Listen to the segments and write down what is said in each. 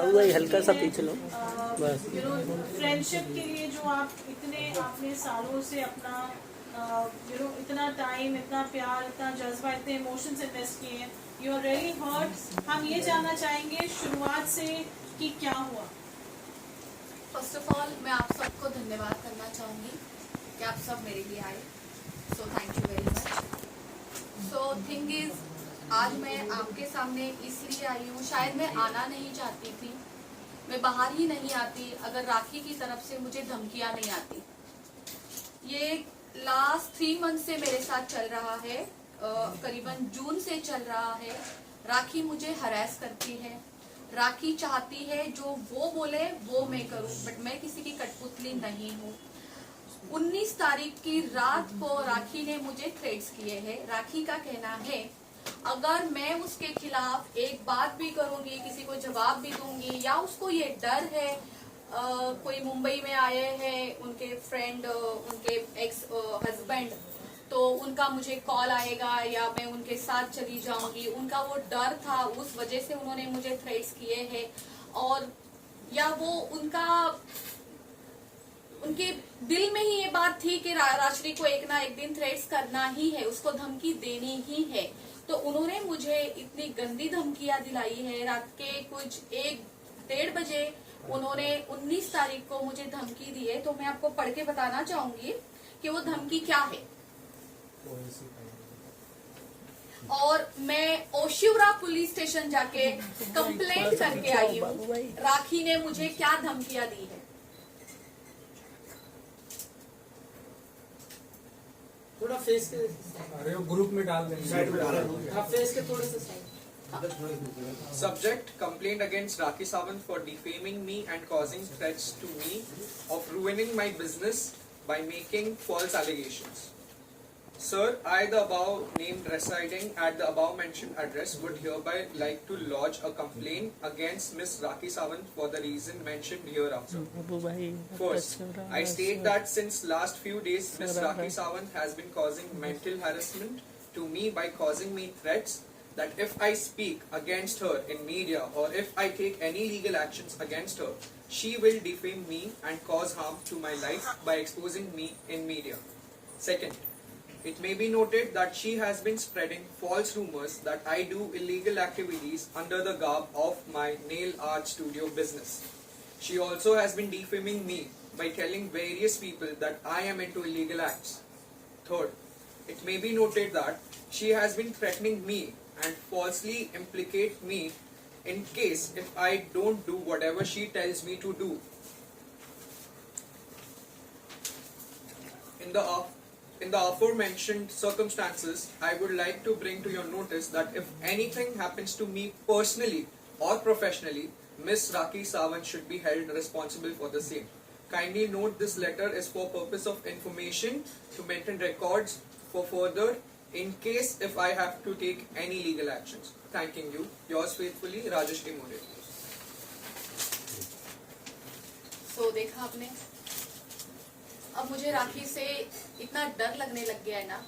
बाबू भाई हल्का सा पीछे लो बस। फ्रेंडशिप के लिए जो आप इतने आपने सालों से अपना इतना टाइम, इतना प्यार, इतना जज्बा, इतने इमोशंस इन्वेस्ट किए हैं, यू आर रियली हर्ट। हम ये जानना चाहेंगे शुरुआत से कि क्या हुआ। फर्स्ट ऑफ ऑल मैं आप सबको धन्यवाद करना चाहूँगी कि आप सब मेरे लिए आए, so thank you very much. So thing is, आज मैं आपके सामने इसलिए आई हूँ, शायद मैं आना नहीं चाहती थी, मैं बाहर ही नहीं आती अगर राखी की तरफ से मुझे धमकियाँ नहीं आती। ये लास्ट 3 मंथ से मेरे साथ चल रहा है, करीबन जून से चल रहा है। राखी मुझे हरास करती है, राखी चाहती है जो वो बोले वो मैं करूं, बट मैं किसी की कठपुतली नहीं हूँ। 19 तारीख की रात को राखी ने मुझे थ्रेट्स किए हैं। राखी का कहना है अगर मैं उसके खिलाफ एक बात भी करूंगी, किसी को जवाब भी दूंगी, या उसको ये डर है, कोई मुंबई में आए हैं उनके फ्रेंड, उनके एक्स हस्बैंड, तो उनका मुझे कॉल आएगा या मैं उनके साथ चली जाऊंगी, उनका वो डर था, उस वजह से उन्होंने मुझे थ्रेट्स किए हैं। और या वो उनके दिल में ही ये बात थी कि राश्री को एक ना एक दिन थ्रेट्स करना ही है, उसको धमकी देनी ही है, तो उन्होंने मुझे इतनी गंदी धमकियां दिलाई है। रात के कुछ 1-1:30 बजे उन्होंने 19 तारीख को मुझे धमकी दी है। तो मैं आपको पढ़ के बताना चाहूंगी कि वो धमकी क्या है। और मैं ओशिवरा पुलिस स्टेशन जाके कंप्लेंट करके आई हूँ, राखी ने मुझे क्या धमकियां दी है। थोड़ा फेस के, अरे वो ग्रुप में डाल देंगे, आप फेस के थोड़े से side. Subject: complaint against Rakhi Sawant for defaming me and causing threats to me of ruining my business by making false allegations. Sir, I, the above named residing at the above mentioned address, would hereby like to lodge a complaint against Miss Rakhi Sawant for the reason mentioned hereafter. First, I state that since last few days, Miss Rakhi Sawant has been causing mental harassment to me by causing me threats that if I speak against her in media or if I take any legal actions against her, she will defame me and cause harm to my life by exposing me in media. Second, it may be noted that she has been spreading false rumors that I do illegal activities under the garb of my nail art studio business. She also has been defaming me by telling various people that I am into illegal acts. Third, it may be noted that she has been threatening me and falsely implicate me in case if I don't do whatever she tells me to do. In the aforementioned circumstances, I would like to bring to your notice that if anything happens to me personally or professionally, Miss Rakhi Sawant should be held responsible for the same. Kindly note this letter is for purpose of information to maintain records for further in case if I have to take any legal actions. Thanking you. Yours faithfully, Rajeshri More. So देखा आपने, अब मुझे राखी से इतना डर लगने लग गया है ना।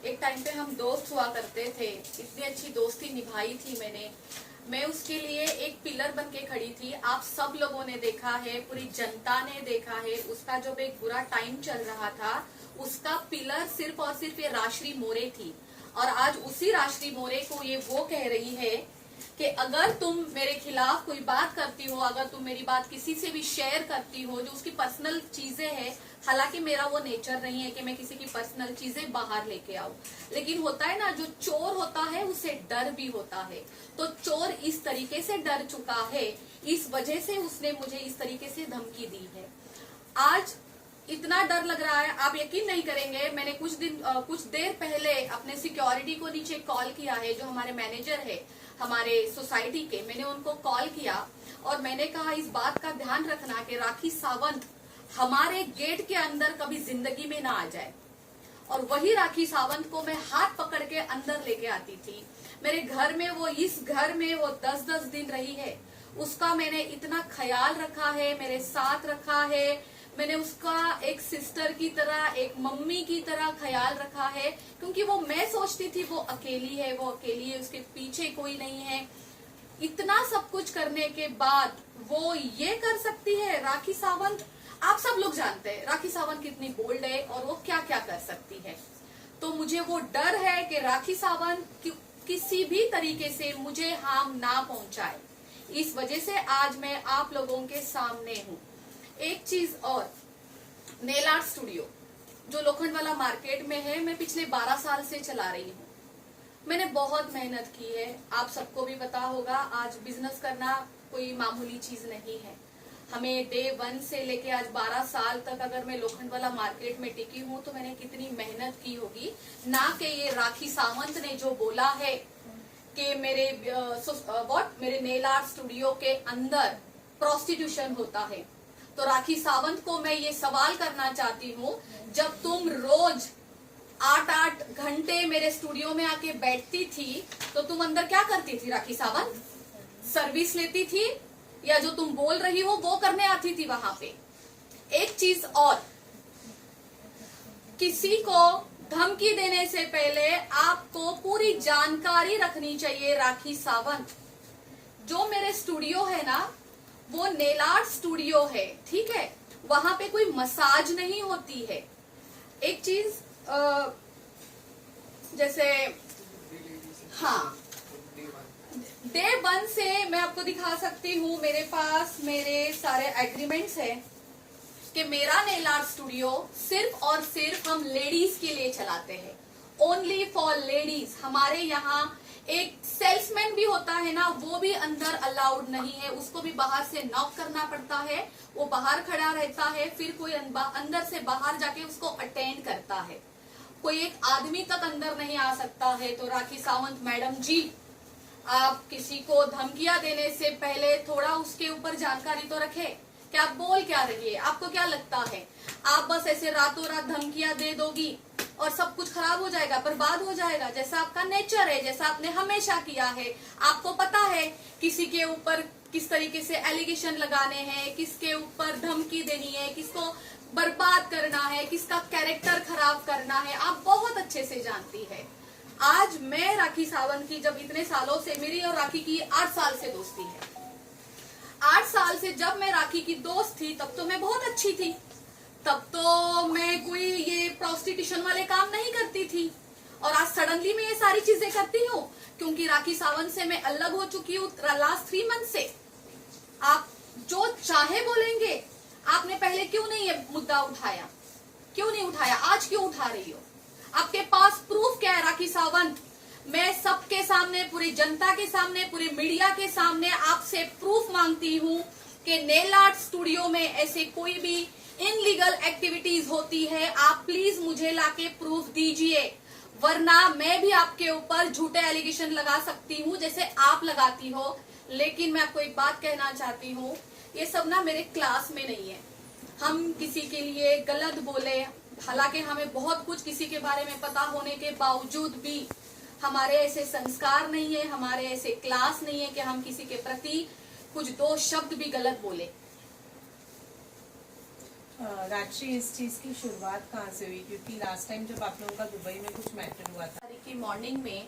एक टाइम पे हम दोस्त हुआ करते थे, इतनी अच्छी दोस्ती निभाई थी मैंने, मैं उसके लिए एक पिलर बन के खड़ी थी। आप सब लोगों ने देखा है, पूरी जनता ने देखा है, उसका जब एक बुरा टाइम चल रहा था, उसका पिलर सिर्फ और सिर्फ ये राश्री मोरे थी। और आज उसी राश्री मोरे को ये वो कह रही है कि अगर तुम मेरे खिलाफ कोई बात करती हो, अगर तुम मेरी बात किसी से भी शेयर करती हो जो उसकी पर्सनल चीजें हैं, हालांकि मेरा वो नेचर नहीं है कि मैं किसी की पर्सनल चीजें बाहर लेके आऊं, लेकिन होता है ना, जो चोर होता है उसे डर भी होता है। तो चोर इस तरीके से डर चुका है, इस वजह से उसने मुझे इस तरीके से धमकी दी है। आज इतना डर लग रहा है, आप यकीन नहीं करेंगे, मैंने कुछ देर पहले अपने सिक्योरिटी को नीचे कॉल किया है, जो हमारे मैनेजर है हमारे सोसाइटी के, मैंने उनको कॉल किया और मैंने कहा इस बात का ध्यान रखना कि राखी सावंत हमारे गेट के अंदर कभी जिंदगी में ना आ जाए। और वही राखी सावंत को मैं हाथ पकड़ के अंदर लेके आती थी। मेरे घर में वो, इस घर में वो 10-10 दिन रही है, उसका मैंने इतना ख्याल रखा है, मेरे साथ रखा है, मैंने उसका एक सिस्टर की तरह, एक मम्मी की तरह ख्याल रखा है, क्योंकि वो, मैं सोचती थी वो अकेली है, वो अकेली है, उसके पीछे कोई नहीं है। इतना सब कुछ करने के बाद वो ये कर सकती है। राखी सावंत, आप सब लोग जानते हैं राखी सावंत कितनी बोल्ड है और वो क्या क्या कर सकती है। तो मुझे वो डर है कि राखी सावंत किसी भी तरीके से मुझे हार्म ना पहुंचाए। इस वजह से आज मैं आप लोगों के सामने हूँ। एक चीज और, नेल आर्ट स्टूडियो जो लोखंडवाला मार्केट में है, मैं पिछले 12 साल से चला रही हूँ। मैंने बहुत मेहनत की है, आप सबको भी पता होगा। आज बिजनेस करना कोई मामूली चीज नहीं है। हमें डे 1 से लेके आज 12 साल तक अगर मैं लोखंडवाला मार्केट में टिकी हूँ तो मैंने कितनी मेहनत की होगी। ना कि ये राखी सावंत ने जो बोला है कि मेरे नेल आर्ट स्टूडियो के अंदर प्रोस्टिट्यूशन होता है। तो राखी सावंत को मैं ये सवाल करना चाहती हूँ, जब तुम रोज 8-8 घंटे मेरे स्टूडियो में आके बैठती थी तो तुम अंदर क्या करती थी राखी सावंत? सर्विस लेती थी या जो तुम बोल रही हो वो करने आती थी वहां पे? एक चीज और, किसी को धमकी देने से पहले आपको पूरी जानकारी रखनी चाहिए। राखी सावंत, जो मेरे स्टूडियो है ना वो नेल आर्ट स्टूडियो है, ठीक है? वहां पे कोई मसाज नहीं होती है। एक चीज जैसे, हाँ, डे 1 से मैं आपको दिखा सकती हूँ, मेरे पास मेरे सारे एग्रीमेंट्स है कि मेरा नेल आर्ट स्टूडियो सिर्फ और सिर्फ हम लेडीज के लिए चलाते हैं, ओनली फॉर लेडीज। हमारे यहाँ एक सेल्समैन भी होता है ना, वो भी अंदर अलाउड नहीं है, उसको भी बाहर से नॉक करना पड़ता है। वो बाहर खड़ा रहता है, फिर कोई अंदर से बाहर जाके उसको अटेंड करता है। कोई एक आदमी तक अंदर नहीं आ सकता है। तो राखी सावंत मैडम जी, आप किसी को धमकियां देने से पहले थोड़ा उसके ऊपर जानकारी तो रखें कि आप बोल क्या रही है। आपको क्या लगता है आप बस ऐसे रातों रात धमकियां दे दोगी और सब कुछ खराब हो जाएगा, बर्बाद हो जाएगा, जैसा आपका नेचर है, जैसा आपने हमेशा किया है? आपको पता है किसी के ऊपर किस तरीके से एलिगेशन लगाने हैं, किसके ऊपर धमकी देनी है, किसको बर्बाद करना है, किसका कैरेक्टर खराब करना है, आप बहुत अच्छे से जानती है। आज मैं राखी सावंत की, जब इतने सालों से मेरी और राखी की 8 साल से दोस्ती है, 8 साल से जब मैं राखी की दोस्त थी तब तो मैं बहुत अच्छी थी, तब तो मैं कोई ये प्रोस्टिट्यूशन वाले काम नहीं करती थी। और आज सडनली मैं ये सारी चीजें करती हूँ क्योंकि राखी सावंत से मैं अलग हो चुकी हूँ लास्ट 3 मंथ से। आप जो चाहे बोलेंगे, आपने पहले क्यों नहीं ये मुद्दा उठाया? क्यों नहीं उठाया? आज क्यों उठा रही हो? आपके पास प्रूफ क्या है राखी सावंत? मैं सबके सामने, पूरी जनता के सामने, पूरे मीडिया के सामने आपसे प्रूफ मांगती हूँ कि नेल आर्ट स्टूडियो में ऐसे कोई भी इनलीगल एक्टिविटीज होती है। आप प्लीज मुझे लाके प्रूफ दीजिए, वरना मैं भी आपके ऊपर झूठे एलिगेशन लगा सकती हूँ जैसे आप लगाती हो। लेकिन मैं आपको एक बात कहना चाहती हूँ, ये सब ना मेरे क्लास में नहीं है। हम किसी के लिए गलत बोले, हालांकि हमें बहुत कुछ किसी के बारे में पता होने के बावजूद भी हमारे ऐसे संस्कार नहीं है, हमारे ऐसे क्लास नहीं है कि हम किसी के प्रति कुछ 2 शब्द भी गलत बोले। राजश्री, इस चीज की शुरुआत कहाँ से हुई? क्योंकि लास्ट टाइम जब आप लोगों का दुबई में कुछ मैटर हुआ था, की मॉर्निंग में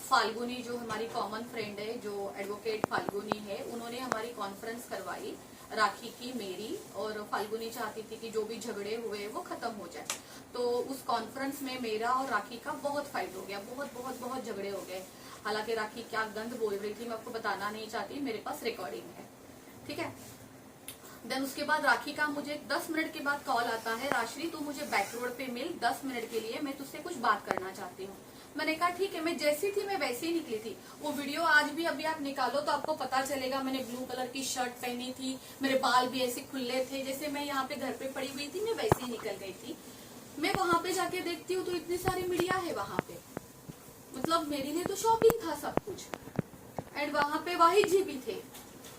फाल्गुनी जो हमारी कॉमन फ्रेंड है, जो एडवोकेट फाल्गुनी है, उन्होंने हमारी कॉन्फ्रेंस करवाई राखी की, मेरी, और फाल्गुनी चाहती थी कि जो भी झगड़े हुए वो खत्म हो जाए। तो उस कॉन्फ्रेंस में मेरा और राखी का बहुत फाइट हो गया, बहुत झगड़े हो गए। हालांकि राखी क्या गंद बोल रही थी मैं आपको बताना नहीं चाहती, मेरे पास रिकॉर्डिंग है, ठीक है। देन उसके बाद राखी का मुझे 10 मिनट के बाद कॉल आता है, राजश्री तू मुझे बैक रोड पे मिल 10 मिनट के लिए, मैं तुझसे कुछ बात करना चाहती हूँ। मैंने कहा ठीक है। मैं जैसी थी मैं वैसे ही निकली थी। वो वीडियो आज भी अभी आप निकालो तो आपको पता चलेगा, मैंने ब्लू कलर की शर्ट पहनी थी, मेरे बाल भी ऐसे खुले थे, जैसे मैं यहाँ पे घर पे पड़ी हुई थी मैं वैसे ही निकल गई थी। मैं वहां पे जाके देखती हूँ तो इतनी सारी मीडिया है वहां पे, मतलब मेरे लिए तो शॉकिंग था सब कुछ। एंड वहां पे वाहिद जी भी थे,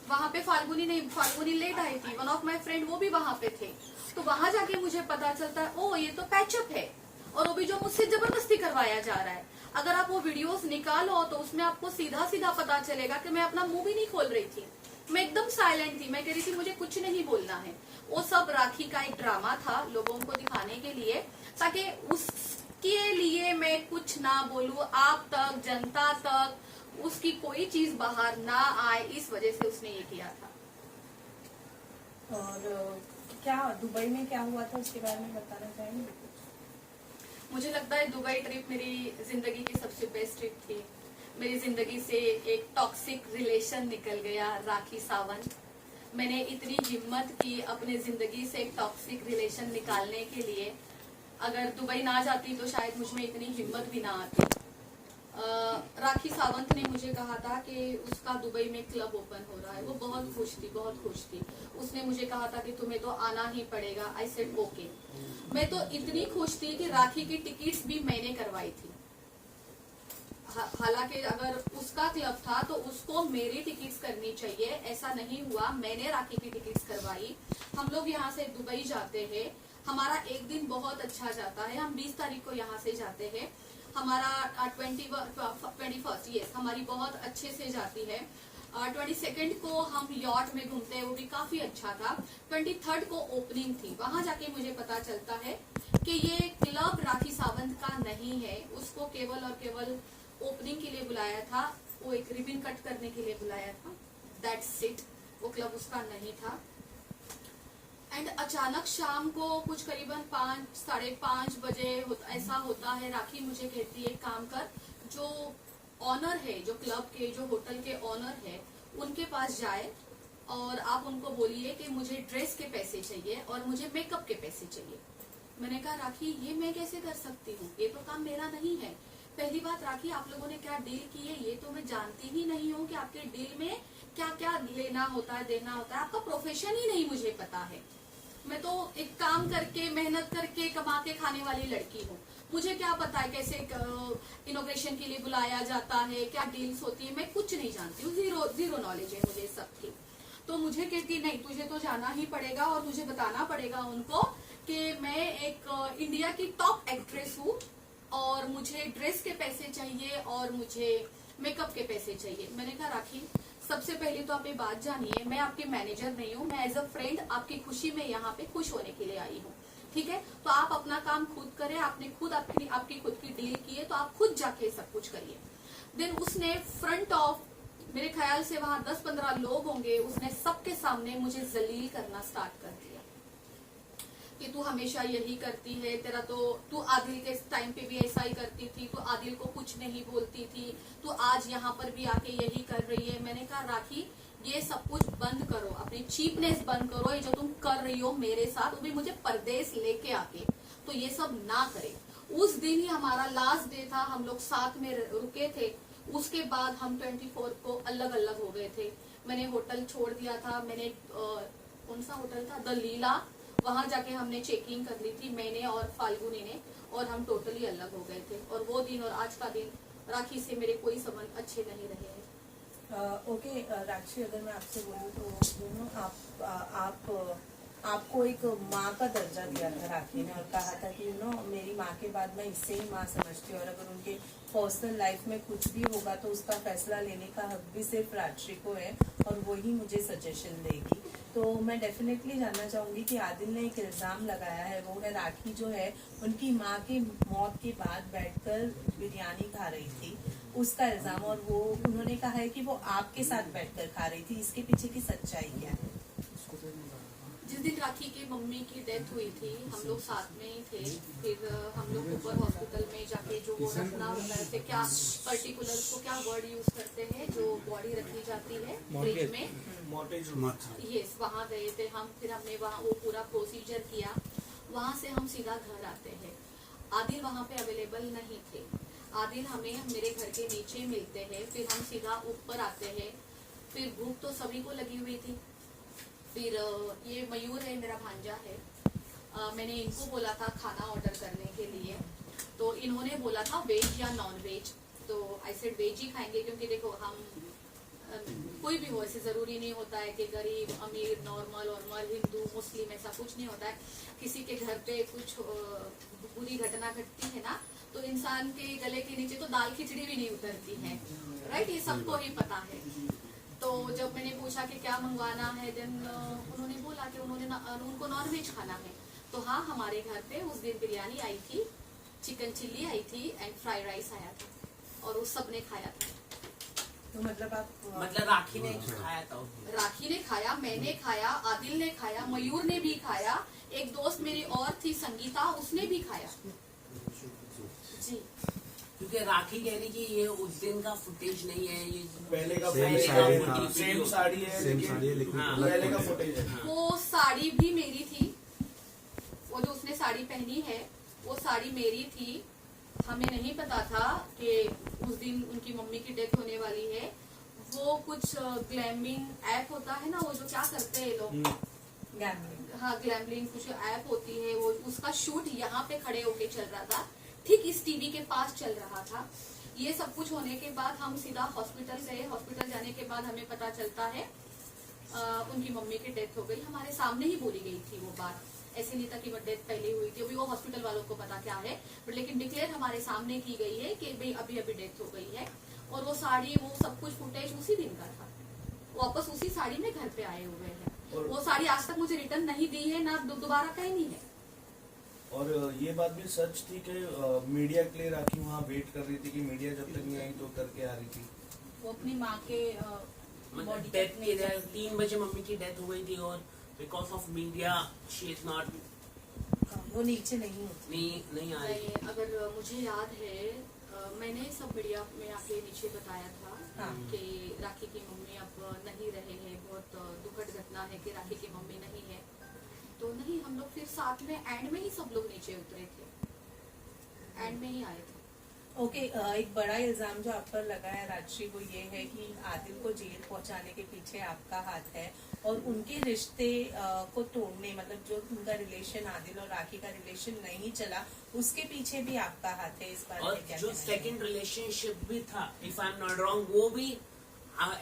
वहां पे फाल्गुनी लेट आई थी, वन ऑफ माई फ्रेंड वो भी वहां पे थे। तो वहां जाके मुझे पता चलता है ओ ये तो पैचअप है, और वो भी जो मुझसे जबरदस्ती करवाया जा रहा है। अगर आप वो वीडियोस निकालो तो उसमें आपको सीधा सीधा पता चलेगा कि मैं अपना मुंह भी नहीं खोल रही थी, मैं एकदम साइलेंट थी। मैं कह रही थी मुझे कुछ नहीं बोलना है। वो सब राखी का एक ड्रामा था लोगों को दिखाने के लिए, ताकि उसके लिए मैं कुछ ना बोलूं, आप तक, जनता तक उसकी कोई चीज बाहर ना आए, इस वजह से उसने ये किया था। और क्या दुबई में क्या हुआ था उसके बारे में बताना चाहेंगे? मुझे लगता है दुबई ट्रिप मेरी जिंदगी की सबसे बेस्ट ट्रिप थी। मेरी जिंदगी से एक टॉक्सिक रिलेशन निकल गया, राखी सावंत। मैंने इतनी हिम्मत की अपने जिंदगी से एक टॉक्सिक रिलेशन निकालने के लिए। अगर दुबई ना जाती तो शायद मुझ में इतनी हिम्मत भी ना आती। राखी सावंत ने मुझे कहा था कि उसका दुबई में क्लब ओपन हो रहा है। वो बहुत खुश थी, बहुत खुश थी। उसने मुझे कहा था कि तुम्हें तो आना ही पड़ेगा। I said okay. मैं तो इतनी खुश थी कि राखी की टिकट्स भी मैंने करवाई थी। हालांकि अगर उसका क्लब था तो उसको मेरी टिकट्स करनी चाहिए, ऐसा नहीं हुआ। मैंने राखी की टिकट्स करवाई। हम लोग यहाँ से दुबई जाते हैं, हमारा एक दिन बहुत अच्छा जाता है। हम 20 तारीख को यहाँ से जाते हैं, हमारा 21st यस हमारी बहुत अच्छे से जाती है। 22nd को हम यॉट में घूमते हैं, वो भी काफी अच्छा था। 23rd को ओपनिंग थी। वहां जाके मुझे पता चलता है कि ये क्लब राखी सावंत का नहीं है। उसको केवल और केवल ओपनिंग के लिए बुलाया था, वो एक रिबन कट करने के लिए बुलाया था। That's it. वो क्लब उसका नहीं था। एंड अचानक शाम को कुछ करीबन 5-5:30 बजे ऐसा होता है, राखी मुझे कहती है काम कर, जो ऑनर है, जो क्लब के, जो होटल के ऑनर है, उनके पास जाए और आप उनको बोलिए कि मुझे ड्रेस के पैसे चाहिए और मुझे मेकअप के पैसे चाहिए। मैंने कहा राखी ये मैं कैसे कर सकती हूँ, ये तो काम मेरा नहीं है। पहली बात राखी, आप लोगों ने क्या डील की है ये तो मैं जानती ही नहीं हूँ कि आपके डील में क्या क्या लेना होता है, देना होता है। आपका प्रोफेशन ही नहीं मुझे पता है। मैं तो एक काम करके, मेहनत करके, कमा के खाने वाली लड़की हूँ। मुझे क्या पता है कैसे इनोग्रेशन के लिए बुलाया जाता है, क्या डील्स होती है, मैं कुछ नहीं जानती हूँ। जीरो नॉलेज है मुझे सब की। तो मुझे कहती नहीं, तुझे तो जाना ही पड़ेगा और मुझे बताना पड़ेगा उनको कि मैं एक इंडिया की टॉप एक्ट्रेस हूँ और मुझे ड्रेस के पैसे चाहिए और मुझे मेकअप के पैसे चाहिए। मैंने कहा राखी, सबसे पहले तो आप ये बात जानिए, मैं आपके मैनेजर नहीं हूँ, मैं एज अ फ्रेंड आपकी खुशी में यहाँ पे खुश होने के लिए आई हूँ। ठीक है, तो आप अपना काम खुद करें। आपने खुद आपकी खुद की डील की है तो आप खुद जाके सब कुछ करिए। देन उसने फ्रंट ऑफ, मेरे ख्याल से वहां 10-15 लोग होंगे, उसने सबके सामने मुझे जलील करना स्टार्ट कर दिया कि तू हमेशा यही करती है, तेरा तो तू आदिल के टाइम पे भी ऐसा ही करती थी, तू आदिल को कुछ नहीं बोलती थी, तू आज यहाँ पर भी आके यही कर रही है। मैंने कहा राखी ये सब कुछ बंद करो, अपनी चीपनेस बंद करो। ये जो तुम कर रही हो मेरे साथ, वो भी मुझे परदेश लेके आके, तो ये सब ना करे। उस दिन ही हमारा लास्ट डे था, हम लोग साथ में रुके थे। उसके बाद हम 24 को अलग अलग हो गए थे। मैंने होटल छोड़ दिया था। मैंने कौन सा होटल था, द लीला, वहां जाके हमने चेकिंग कर ली थी, मैंने और फाल्गुनी ने, और हम टोटली अलग हो गए थे। और वो दिन और आज का दिन राखी से मेरे कोई संबंध अच्छे नहीं रहे हैं। ओके राक्षी, अगर मैं आपसे बोलूँ तो आपको एक माँ का दर्जा दिया था राखी ने और कहा था कि मेरी माँ के बाद मैं इससे ही माँ समझती हूँ और अगर उनके पर्सनल लाइफ में कुछ भी होगा तो उसका फैसला लेने का हक भी सिर्फ राक्षी को है और वो ही मुझे सजेशन देगी। तो मैं डेफिनेटली जानना चाहूंगी कि आदिल ने एक इल्जाम लगाया है, वो है राखी जो है उनकी माँ की मौत के बाद बैठकर बिरयानी खा रही थी, उसका इल्जाम, और वो उन्होंने कहा है कि वो आपके साथ बैठकर खा रही थी। इसके पीछे की सच्चाई क्या है? जिस दिन राखी की मम्मी की डेथ हुई थी हम लोग साथ में ही थे। फिर हम लोग ऊपर हॉस्पिटल में जाके जो वो रखना होता है, क्या पर्टिकुलर उसको क्या वर्ड यूज करते हैं, जो बॉडी रखी जाती है फ्रिज में, यस, वहाँ गए थे हम। फिर हमने वहाँ वो पूरा प्रोसीजर किया। वहाँ से हम सीधा घर आते हैं। आदिल वहाँ पे अवेलेबल नहीं थे। आदिल हमें मेरे घर के नीचे मिलते हैं, फिर हम सीधा ऊपर आते हैं। फिर भूख तो सभी को लगी हुई थी। फिर ये मयूर है, मेरा भांजा है, मैंने इनको बोला था खाना ऑर्डर करने के लिए, तो इन्होंने बोला था वेज या नॉन वेज। तो आई सेड वेज ही खाएंगे, क्योंकि देखो हम कोई भी हो, ऐसे जरूरी नहीं होता है कि गरीब अमीर नॉर्मल और हिंदू मुस्लिम, ऐसा कुछ नहीं होता है। किसी के घर पे कुछ बुरी घटना घटती है ना, तो इंसान के गले के नीचे तो दाल खिचड़ी भी नहीं उतरती है, राइट, ये सबको ही पता है। तो जब मैंने पूछा कि क्या मंगवाना है, देन उन्होंने बोला कि उनको नॉन वेज खाना है। तो हाँ, हमारे घर पे उस दिन बिरयानी आई थी, चिकन चिल्ली आई थी एंड फ्राइड राइस आया था और उस सबने खाया था। तो मतलब आप मतलब राखी ने खाया था उसने। राखी ने खाया, मैंने खाया, आदिल ने खाया, मयूर ने भी खाया, एक दोस्त मेरी और थी संगीता, उसने भी खाया। जी क्योंकि राखी कह रही कि ये उस दिन का फुटेज नहीं है, ये पहले का पहले footage का है, footage सेम video। साड़ी है, सेम साड़ी है लेकिन हाँ। अलग पहले का footage फुटेज है। हाँ। वो साड़ी भी मेरी थी, वो जो उसने साड़ी पहनी है वो साड़ी मेरी थी। हमें नहीं पता था कि उस दिन उनकी मम्मी की डेथ होने वाली है। वो कुछ ग्लैमिंग ऐप होता है ना, वो जो क्या करते हैं ये लोग, गैम्बलिंग। हाँ ग्लैमलिंग कुछ ऐप होती है, वो उसका शूट यहाँ पे खड़े होके चल रहा था, ठीक इस टीवी के पास चल रहा था। ये सब कुछ होने के बाद हम सीधा हॉस्पिटल गए। हॉस्पिटल जाने के बाद हमें पता चलता है उनकी मम्मी की डेथ हो गई। हमारे सामने ही बोली गई थी वो बात, ऐसे नहीं था कि वो डेथ पहले हुई थी, अभी वो हॉस्पिटल वालों को पता क्या है, बट लेकिन डिक्लेयर हमारे सामने की गई है कि भाई अभी अभी डेथ हो गई है। और वो साड़ी, वो सब कुछ फुटेज उसी दिन का था, वापस उसी साड़ी में घर पे आए हुए हैं। वो साड़ी आज तक मुझे रिटर्न नहीं दी है, ना दोबारा कहनी है। और ये बात भी सच थी कि मीडिया के लिए राखी वहाँ वेट कर रही थी कि मीडिया जब तक नहीं आई तो करके आ रही थी। वो अपनी माँ के मतलब डेथ की 3 बजे मम्मी की डेथ हो गई थी और because of media she is not, वो नीचे नहीं होती। नहीं आ रही। नहीं, अगर मुझे याद है मैंने सब मीडिया में आके नीचे बताया था हाँ। कि राखी की मम्मी अब नहीं रहे हैं, बहुत दुखद घटना है कि राखी की मम्मी नहीं है। तो नहीं, हम लोग फिर साथ में एंड में ही सब लोग नीचे उतरे थे, एंड में ही आए थे। ओके, एक बड़ा इल्जाम जो आप पर लगा है राजश्री, वो ये है कि आदिल को जेल पहुंचाने के पीछे आपका हाथ है और उनके रिश्ते को तोड़ने, मतलब जो उनका रिलेशन, आदिल और राखी का रिलेशन नहीं चला, उसके पीछे भी आपका हाथ है। इस बारे और में क्या जो कहना है? सेकंड रिलेशनशिप भी था, if I am not wrong, वो भी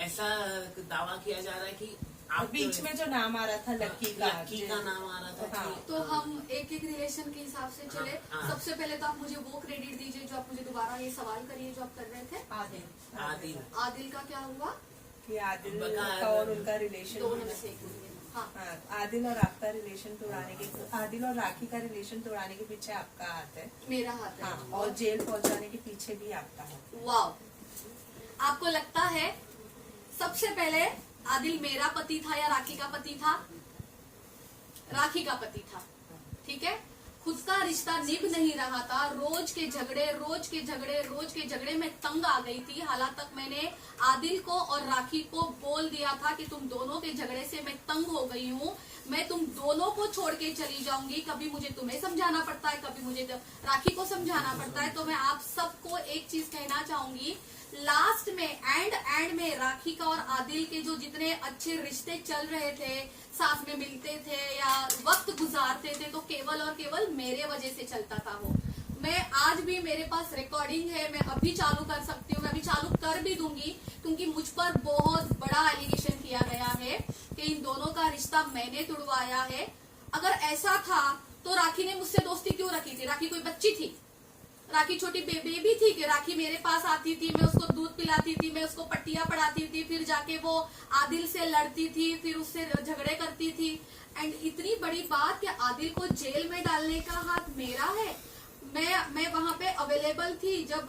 ऐसा दावा किया जा रहा है कि और बीच में जो नाम आ रहा था लक्की का नाम आ रहा था हाँ। कि तो हम एक एक रिलेशन के हिसाब से चले। हाँ। सबसे पहले तो आप मुझे वो क्रेडिट दीजिए जो आप मुझे दोबारा ये सवाल करिए जो आप कर रहे थे। आदिल आदिल का क्या हुआ? कि आदिल बता- का और उनका रिलेशन, दोनों में से एक बोलिए। हाँ, हाँ, आदिल और आपका रिलेशन तोड़ाने के, आदिल और राखी का रिलेशन तोड़ाने के पीछे आपका हाथ है। मेरा हाथ है। हाँ, और जेल पहुंचाने के पीछे भी आपका हाथ है। वाव, आपको लगता है सबसे पहले आदिल मेरा पति था या राखी का पति था? राखी का पति था, ठीक है। खुद का रिश्ता निभ नहीं रहा था, रोज के झगड़े में तंग आ गई थी। हालांकि तक मैंने आदिल को और राखी को बोल दिया था कि तुम दोनों के झगड़े से मैं तंग हो गई हूँ, मैं तुम दोनों को छोड़ के चली जाऊंगी। कभी मुझे तुम्हें समझाना पड़ता है, कभी मुझे राखी को समझाना पड़ता है। तो मैं आप सबको एक चीज कहना चाहूंगी, लास्ट में एंड में राखी का और आदिल के जो जितने अच्छे रिश्ते चल रहे थे, साथ में मिलते थे या वक्त गुजारते थे, तो केवल और केवल मेरे वजह से चलता था वो। मैं आज भी, मेरे पास रिकॉर्डिंग है, मैं अभी चालू कर सकती हूँ, मैं अभी चालू कर भी दूंगी, क्योंकि मुझ पर बहुत बड़ा एलिगेशन किया गया है कि इन दोनों का रिश्ता मैंने तुड़वाया है। अगर ऐसा था तो राखी ने मुझसे दोस्ती क्यों रखी थी? राखी कोई बच्ची थी? राखी छोटी बेबी थी कि राखी मेरे पास आती थी, मैं उसको दूध पिलाती थी, मैं उसको पट्टियां पढ़ाती थी, फिर जाके वो आदिल से लड़ती थी, फिर उससे झगड़े करती थी। एंड इतनी बड़ी बात कि आदिल को जेल में डालने का हाथ मेरा है। मैं वहां पे अवेलेबल थी जब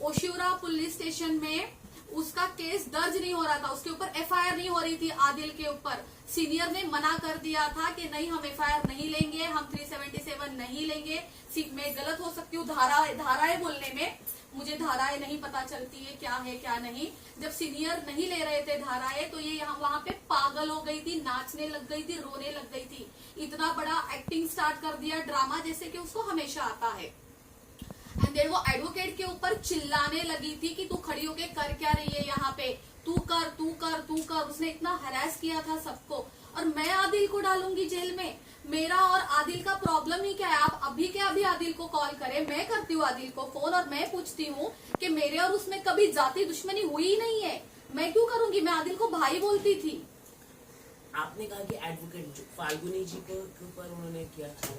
ओशिवरा पुलिस स्टेशन में उसका केस दर्ज नहीं हो रहा था, उसके ऊपर FIR नहीं हो रही थी आदिल के ऊपर। सीनियर ने मना कर दिया था कि नहीं, हम FIR नहीं लेंगे, हम 377 नहीं लेंगे। मैं गलत हो सकती हूँ धाराएं बोलने में, मुझे धाराएं नहीं पता चलती है क्या है क्या नहीं। जब सीनियर नहीं ले रहे थे धाराएं, तो ये यहाँ वहां पे पागल हो गई थी, नाचने लग गई थी, रोने लग गई थी। इतना बड़ा एक्टिंग स्टार्ट कर दिया, ड्रामा जैसे कि उसको हमेशा आता है। एंड देन वो एडवोकेट के ऊपर चिल्लाने लगी थी कि तू खड़ी होके कर क्या रही है यहाँ पे, तू कर तू कर तू कर। उसने इतना हरास किया था सबको, और मैं आदिल को डालूंगी जेल में? मेरा और आदिल का प्रॉब्लम ही क्या है? आप अभी के अभी आदिल को कॉल करें, मैं करती हूँ आदिल को फोन और मैं पूछती हूँ कि मेरे और उसमें कभी जाति दुश्मनी हुई ही नहीं है, मैं क्यों करूंगी? मैं आदिल को भाई बोलती थी। आपने कहा कि एडवोकेट फाल्गुनी जी के ऊपर उन्होंने किया था,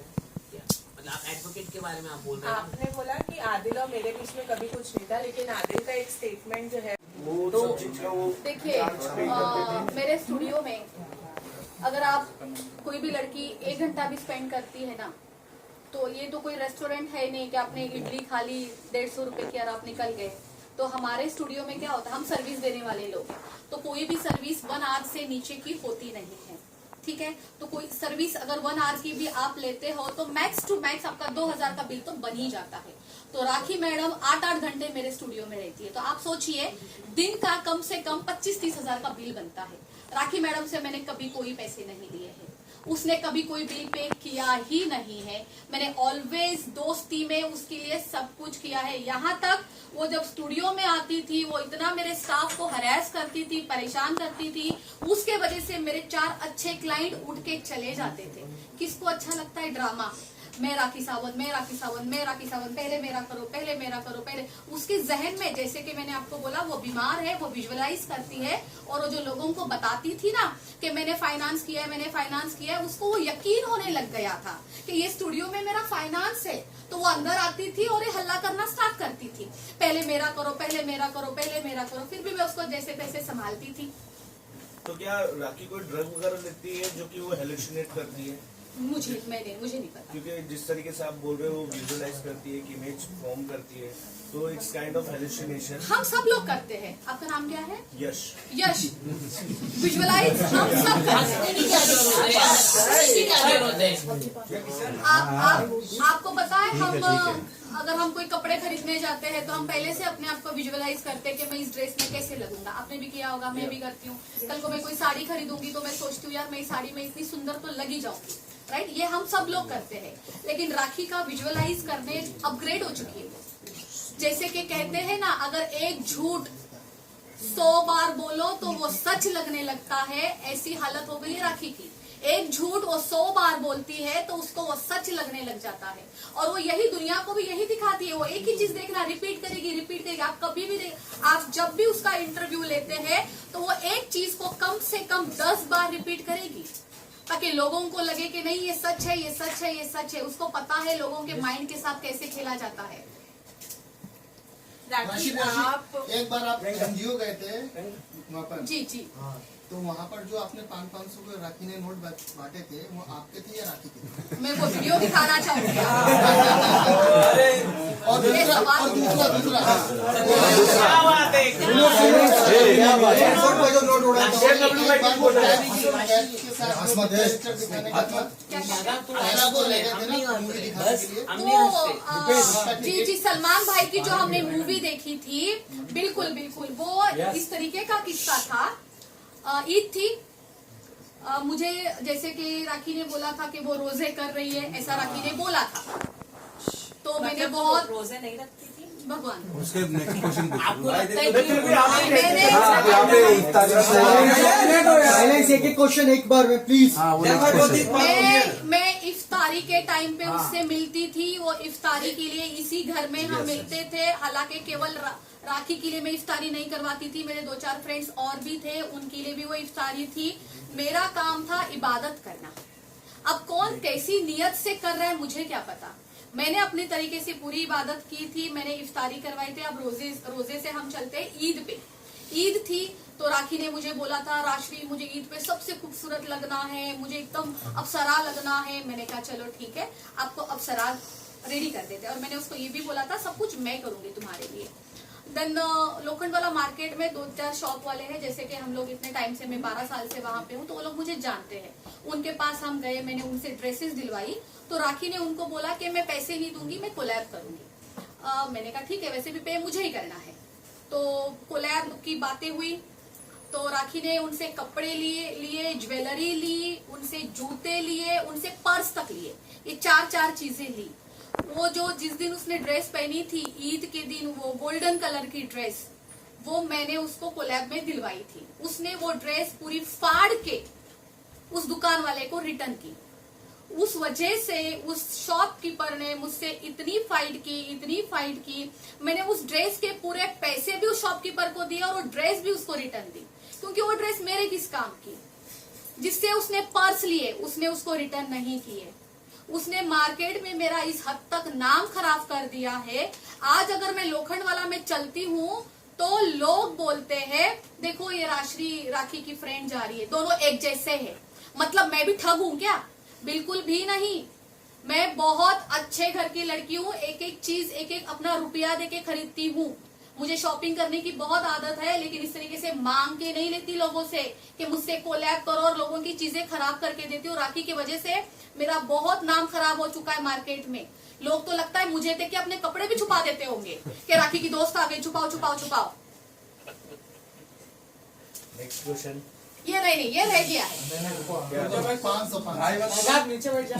क्या मतलब आप एडवोकेट के बारे में आप बोल रहे हैं? आपने बोला कि आदिल और मेरे बीच में कभी कुछ नहीं था, लेकिन आदिल का एक स्टेटमेंट जो है, वो तो सब चीज का वो देखिए, जांच नहीं करते थे। मेरे स्टूडियो में अगर आप कोई भी लड़की 1 घंटा भी स्पेंड करती है ना, तो ये तो कोई रेस्टोरेंट है नहीं कि आपने इडली खा ली 150 रुपए की और आप निकल गए। तो हमारे स्टूडियो में क्या होता है, हम सर्विस देने वाले लोग हैं, तो कोई भी सर्विस 1 आवर से नीचे की होती नहीं है, ठीक है। तो कोई सर्विस अगर 1 आवर की भी आप लेते हो तो मैक्स टू मैक्स आपका 2000 का बिल तो बन ही जाता है। तो राखी मैडम 8-8 घंटे मेरे स्टूडियो में रहती है, तो आप सोचिए दिन का कम से कम 25-30 हजार का बिल बनता है। राखी मैडम से मैंने कभी कोई पैसे नहीं लिए हैं, उसने कभी कोई बिल पे किया ही नहीं है। मैंने ऑलवेज दोस्ती में उसके लिए सब कुछ किया है। यहाँ तक वो जब स्टूडियो में आती थी वो इतना मेरे स्टाफ को हरास करती थी, परेशान करती थी, उसके वजह से मेरे 4 अच्छे क्लाइंट उठ के चले जाते थे। किसको अच्छा लगता है ड्रामा, मैं राखी सावंत, मैं राखी सावंत, मैं राखी सावंत, पहले मेरा करो, पहले मेरा करो, पहले। उसके जहन में, जैसे कि मैंने आपको बोला, वो बीमार है, वो विजुअलाइज करती है, और वो जो लोगों को बताती थी ना कि मैंने फाइनेंस किया है, मैंने फाइनेंस किया है, उसको वो यकीन होने लग गया था कि ये स्टूडियो में मेरा फाइनेंस है। तो वो अंदर आती थी और ये हल्ला करना स्टार्ट करती थी, पहले मेरा करो, पहले मेरा करो, पहले मेरा करो। फिर भी मैं उसको जैसे तैसे संभालती थी। तो क्या राखी कोई ड्रग वगैरह लेती है जो कि वो हेलुसिनेट करती है? मुझे नहीं पता, क्योंकि जिस तरीके से आप बोल रहे हो विजुअलाइज करती है, कि इमेज फॉर्म करती है, तो इट्स काइंड ऑफ हेलुसिनेशन। हम सब लोग करते हैं। आपका नाम क्या है? यश। यश विजुअलाइज हम सब करते हैं। आपको पता है, हम अगर हम कोई कपड़े खरीदने जाते हैं तो हम पहले से अपने आप को विजुअलाइज करते हैं कि मैं इस ड्रेस में कैसे लगूंगा। आपने भी किया होगा, मैं भी करती हूँ। कल को मैं कोई साड़ी खरीदूंगी तो मैं सोचती हूँ यार मैं इस साड़ी में इतनी सुंदर तो लगी जाऊंगी, राइट। ये हम सब लोग करते हैं, लेकिन राखी का विजुअलाइज करने अपग्रेड हो चुकी है। जैसे कि कहते हैं ना, अगर एक झूठ 100 बार बोलो तो वो सच लगने लगता है, ऐसी हालत हो गई राखी की। एक झूठ वो 100 बार बोलती है तो उसको वो सच लगने लग जाता है, और वो यही दुनिया को भी यही दिखाती है। वो एक ही चीज देखना, रिपीट करेगी। आप कभी भी आप जब भी उसका इंटरव्यू लेते हैं तो वो एक चीज को कम से कम 10 बार रिपीट करेगी, ताकि लोगों को लगे कि नहीं ये सच है, ये सच है, ये सच है। उसको पता है लोगों के माइंड के साथ कैसे खेला जाता है। राखी आप एक बार आप एनजीओ गए थे वहाँ पर, जी जी, तो वहाँ पर जो आपने 500 के राखी ने नोट बांटे थे, वो आपके थे या राखी के? मैं वो वीडियो दिखाना चाहूंगी। और ये सवाल दूसरा क्या बात है, जो नोट उड़ा था, एक बार वो टैक्स के साथ रजिस्टर दिखाने का था, पहला वो ले गए थे ना मूवी दिखाने के लिए। जी जी, सलमान भाई की जो हमने मूवी देखी थी, बिल्कुल बिल्कुल वो इस तरीके का किस्सा था। ईद थी, मुझे जैसे कि राखी ने बोला था कि वो रोजे कर रही है, ऐसा राखी ने बोला था। तो मैंने बहुत रोजे नहीं रखती थी भगवान, उसके नेक्स्ट क्वेश्चन आपको लगता है कि एक क्वेश्चन एक बार में प्लीज। मैं इफ्तारी के टाइम पे उससे मिलती थी। वो इफ्तारी के लिए इसी घर में हम मिलते थे। हालांकि केवल राखी के लिए मैं इफ्तारी नहीं करवाती थी, मेरे 2-4 फ्रेंड्स और भी थे, उनके लिए भी वो इफ्तारी थी। मेरा काम था इबादत करना। अब कौन कैसी नियत से कर रहा है मुझे क्या पता। मैंने अपने तरीके से पूरी इबादत की थी, मैंने इफ्तारी करवाई थी। अब रोजे से हम चलते हैं ईद पे। ईद थी तो राखी ने मुझे बोला था, राशि मुझे ईद पे सबसे खूबसूरत लगना है, मुझे एकदम अप्सरा लगना है। मैंने कहा चलो ठीक है, आपको अप्सरा रेडी कर देते। और मैंने उसको ये भी बोला था सब कुछ मैं करूंगी तुम्हारे लिए। देन लोखंड वाला मार्केट में 2-4 शॉप वाले हैं, जैसे कि हम लोग इतने टाइम से, मैं 12 साल से वहां पे हूँ, तो वो लोग मुझे जानते हैं। उनके पास हम गए, मैंने उनसे ड्रेसेस दिलवाई। तो राखी ने उनको बोला कि मैं पैसे नहीं दूंगी, मैं कोलैब करूंगी। मैंने कहा ठीक है, वैसे भी पे मुझे ही करना है। तो कोलैब की बातें हुई, तो राखी ने उनसे कपड़े लिए, ज्वेलरी ली, उनसे जूते लिए, उनसे पर्स तक लिए। ये 4 चीजें ली। वो जो जिस दिन उसने ड्रेस पहनी थी ईद के दिन, वो गोल्डन कलर की ड्रेस, वो मैंने उसको कोलैब में दिलवाई थी। उसने वो ड्रेस पूरी फाड़ के उस दुकान वाले को रिटर्न की। उस वजह से उस शॉपकीपर ने मुझसे इतनी फाइट की। मैंने उस ड्रेस के पूरे पैसे भी उस शॉपकीपर को दिए और वो ड्रेस भी उसको रिटर्न दी, क्योंकि वो ड्रेस मेरे किस काम की। जिससे उसने पर्स लिए, उसने उसको रिटर्न नहीं किए। उसने मार्केट में मेरा इस हद तक नाम खराब कर दिया है। आज अगर मैं लोखंड वाला में चलती हूँ तो लोग बोलते हैं देखो ये राखी की फ्रेंड जा रही है, दोनों एक जैसे हैं। मतलब मैं भी ठग हूँ क्या? बिल्कुल भी नहीं। मैं बहुत अच्छे घर की लड़की हूँ। एक एक चीज, एक एक अपना रुपया देके खरीदती हूँ। मुझे शॉपिंग करने की बहुत आदत है, लेकिन इस तरीके से मांग के नहीं लेती लोगों से कि मुझसे कोलैब करो और लोगों की चीजें खराब करके देती हूँ। राखी की वजह से मेरा बहुत नाम खराब हो चुका है मार्केट में। लोग तो लगता है मुझे देख के अपने कपड़े भी छुपा देते होंगे कि राखी की दोस्त आ गई, छुपाओ छुपाओ छुपाओ। Next question. ये नहीं, ये रह गया है। 500 नीचे बैठ जा।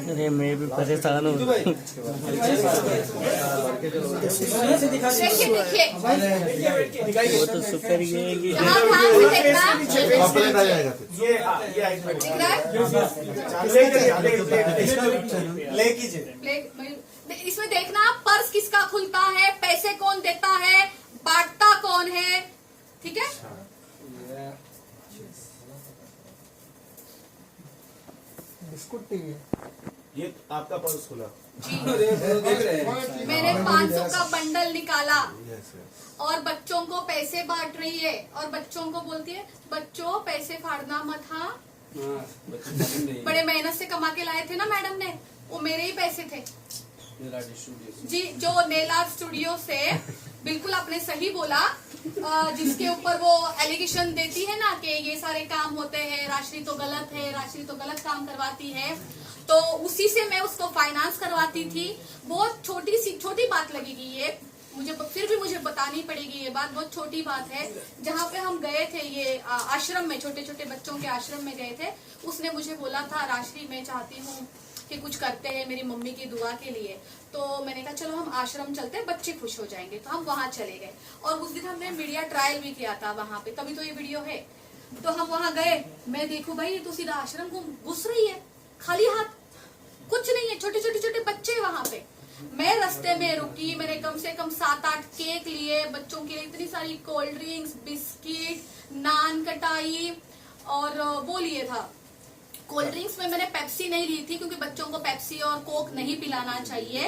अरे मैं भी परेशान हूँ। देखिए वो तो शुक्र ये है कि यहाँ ध्यान से देखना। इसमें देखना पर्स किसका खुलता है, पैसे कौन देता है, बांटता कौन है, ठीक है। बिस्कुट टीवी ये आपका पर्स खुला। जी मैंने 500 का बंडल निकाला और बच्चों को पैसे बांट रही है और बच्चों को बोलती है बच्चों पैसे फाड़ना मत। हाँ, बड़े मेहनत से कमा के लाए थे ना मैडम ने, वो मेरे ही पैसे थे जी। जो नेला स्टूडियो से, बिल्कुल आपने सही बोला, जिसके ऊपर वो एलिगेशन देती है ना कि ये सारे काम होते हैं, राशि तो गलत है, राशि तो गलत काम करवाती है, तो उसी से मैं उसको फाइनेंस करवाती थी। बहुत छोटी बात लगेगी ये मुझे, फिर भी मुझे बतानी पड़ेगी ये बात, बहुत छोटी बात है। जहाँ पे हम गए थे ये आश्रम में, छोटे छोटे बच्चों के आश्रम में गए थे, उसने मुझे बोला था राशि मैं चाहती हूँ कि कुछ करते हैं मेरी मम्मी की दुआ के लिए। तो मैंने कहा चलो हम आश्रम चलते हैं, बच्चे खुश हो जाएंगे। तो हम वहाँ चले गए और उस दिन हमने मीडिया ट्रायल भी किया था वहाँ पे, तभी तो ये वीडियो है। तो हम वहाँ गए, मैं देखूं भाई ये तो सीधा आश्रम को घुस रही है खाली हाथ, कुछ नहीं है, छोटे बच्चे वहाँ पे। मैं रास्ते में रुकी, मैंने कम से कम 7-8 केक लिए बच्चों के लिए, इतनी सारी कोल्ड ड्रिंक्स, बिस्किट, नान कटाई और वो लिए था। कोल्ड ड्रिंक्स में मैंने पेप्सी नहीं ली थी क्योंकि बच्चों को पेप्सी और कोक नहीं पिलाना चाहिए।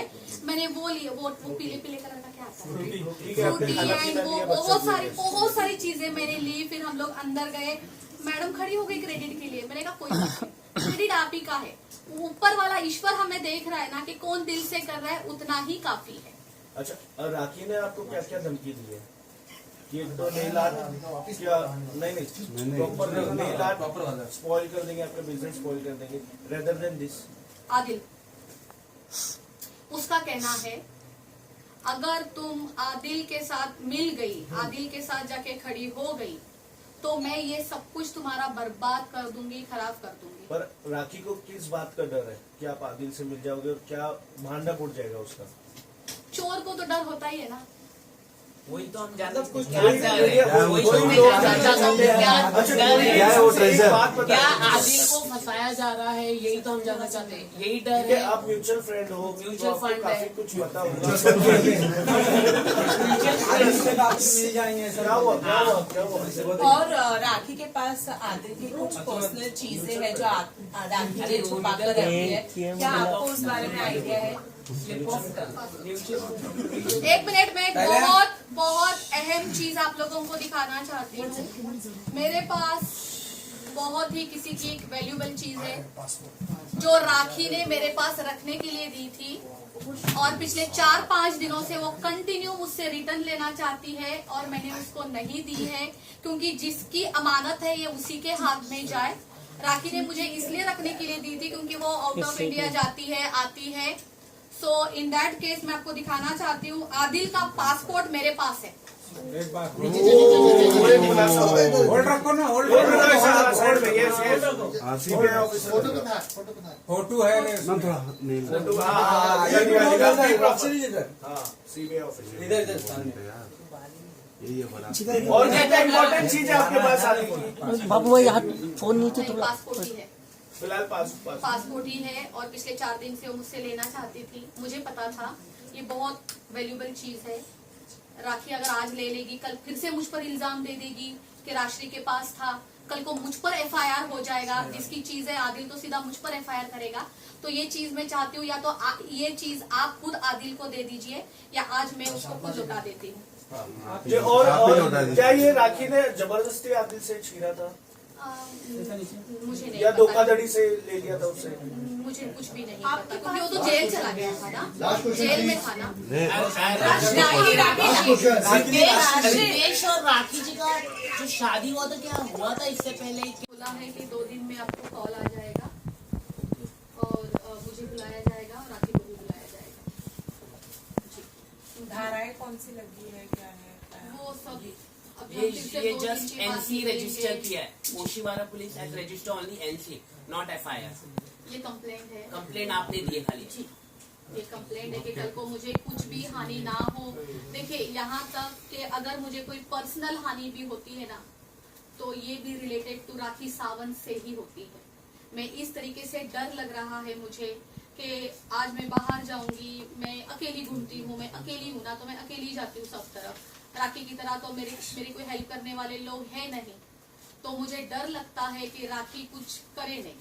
मैंने वो लिए, वो पीले कलर का क्या आता है, फ्रूटी एंड वो बहुत सारी चीजें मैंने ली। फिर हम लोग अंदर गए, मैडम खड़ी हो गई क्रेडिट के लिए। मैंने कहा कोई बात नहीं, क्रेडिट आप ही का है, ऊपर वाला ईश्वर हमें देख रहा है ना कि कौन दिल से कर रहा है, उतना ही काफी है। अच्छा, और राखी ने आपको क्या क्या धमकी दी है? ये तो नेल आर्ट क्या नहीं प्रॉपर नेल आर्ट स्पॉइल कर देंगे, आपका बिजनेस स्पॉइल कर देंगे, रेदर देन दिस। आदिल, उसका कहना है अगर तुम आदिल के साथ मिल गई, आदिल के साथ जाके खड़ी हो गई, तो मैं ये सब कुछ तुम्हारा बर्बाद कर दूंगी, खराब कर दूंगी। पर राखी को किस बात का डर है कि आप आदिल से मिल जाओगे और क्या भांडा उठ जाएगा उसका? चोर को तो डर होता ही है ना। वही तो हम ज्यादा कुछ क्या आदिल को फंसाया जा रहा है, यही तो हम जानना चाहते हैं, यही डर है। आप म्यूचुअल फ्रेंड हो, म्यूचुअल फंड है, काफी कुछ पता होगा। क्या हुआ? और राखी के पास आदिल की कुछ पर्सनल चीजें हैं जो राखी ने छुपा कर रखी है, क्या आपको उस बारे में आइडिया है? एक मिनट में बहुत अहम चीज आप लोगों को दिखाना चाहती हूँ। मेरे पास बहुत ही किसी की एक वैल्यूबल चीज है जो राखी ने मेरे पास रखने के लिए दी थी और पिछले 4-5 दिनों से वो कंटिन्यू मुझसे रिटर्न लेना चाहती है और मैंने उसको नहीं दी है, क्योंकि जिसकी अमानत है ये उसी के हाथ में जाए। राखी ने मुझे इसलिए रखने के लिए दी थी क्योंकि वो आउट ऑफ इंडिया जाती है, आती है। सो इन दैट केस मैं आपको दिखाना चाहती हूँ, आदिल का पासपोर्ट मेरे पास है। एक बार होल्ड रखो ना, होल्ड फोटो है और क्या इम्पोर्टेंट चीज है आपके पास आने की? बाबू भाई हाथ फोन नीचे नहीं, थोड़ा पासपोर्ट ही है, फिलहाल पासपोर्ट ही है। और पिछले 4 दिन से वो मुझसे लेना चाहती थी। मुझे पता था ये बहुत वैल्यूबल चीज है। राखी अगर आज ले लेगी, कल फिर से मुझ पर इल्जाम दे देगी कि राशि के पास था, कल को मुझ पर एफआईआर हो जाएगा। जिसकी चीज है आदिल तो सीधा मुझ पर एफआईआर करेगा। तो ये चीज मैं चाहती हूँ या तो ये चीज आप खुद आदिल को दे दीजिए या आज मैं उसको खुद लौटा देती हूँ। जी, और क्या ये राखी ने जबरदस्ती आदिल से छीना था मुझे नहीं या पता। धोखाधड़ी से ले लिया था उससे? मुझे कुछ भी नहीं पता क्योंकि वो तो जेल चला गया था ना, Last question, जेल में please. था ना। Last question. रितेश और राखी जी का जो शादी हुआ था, क्या हुआ था इससे पहले? बोला है कि 2 दिन में आपको कॉल आ जाएगा और मुझे बुलाया जाएगा और राखी को भी बुलाया जाएगा जी। धाराएं कौन सी लगी है, क्या है? वो सब अब ये हम फिर से 2 दिन जस्ट के बाद एनसी मिलेंगे। रजिस्टर किया है। Oshiwara police has register only NC, not FIR. ये कंप्लेंट है कंप्लेंट आपने दी है खाली? जी, ये कंप्लेंट है कि कल को मुझे कुछ भी हानि ना हो। देखिए यहाँ तक कि अगर मुझे कोई पर्सनल हानि भी होती है ना, तो ये भी रिलेटेड टू राखी सावंत से ही होती है। मैं इस तरीके से डर लग रहा है मुझे कि आज मैं बाहर जाऊंगी, मैं अकेली घूमती हूँ, मैं अकेली हूँ ना, तो मैं अकेली जाती हूँ सब तरफ। राखी की तरह तो मेरी कोई हेल्प करने वाले लोग हैं नहीं, तो मुझे डर लगता है कि राखी कुछ करे नहीं।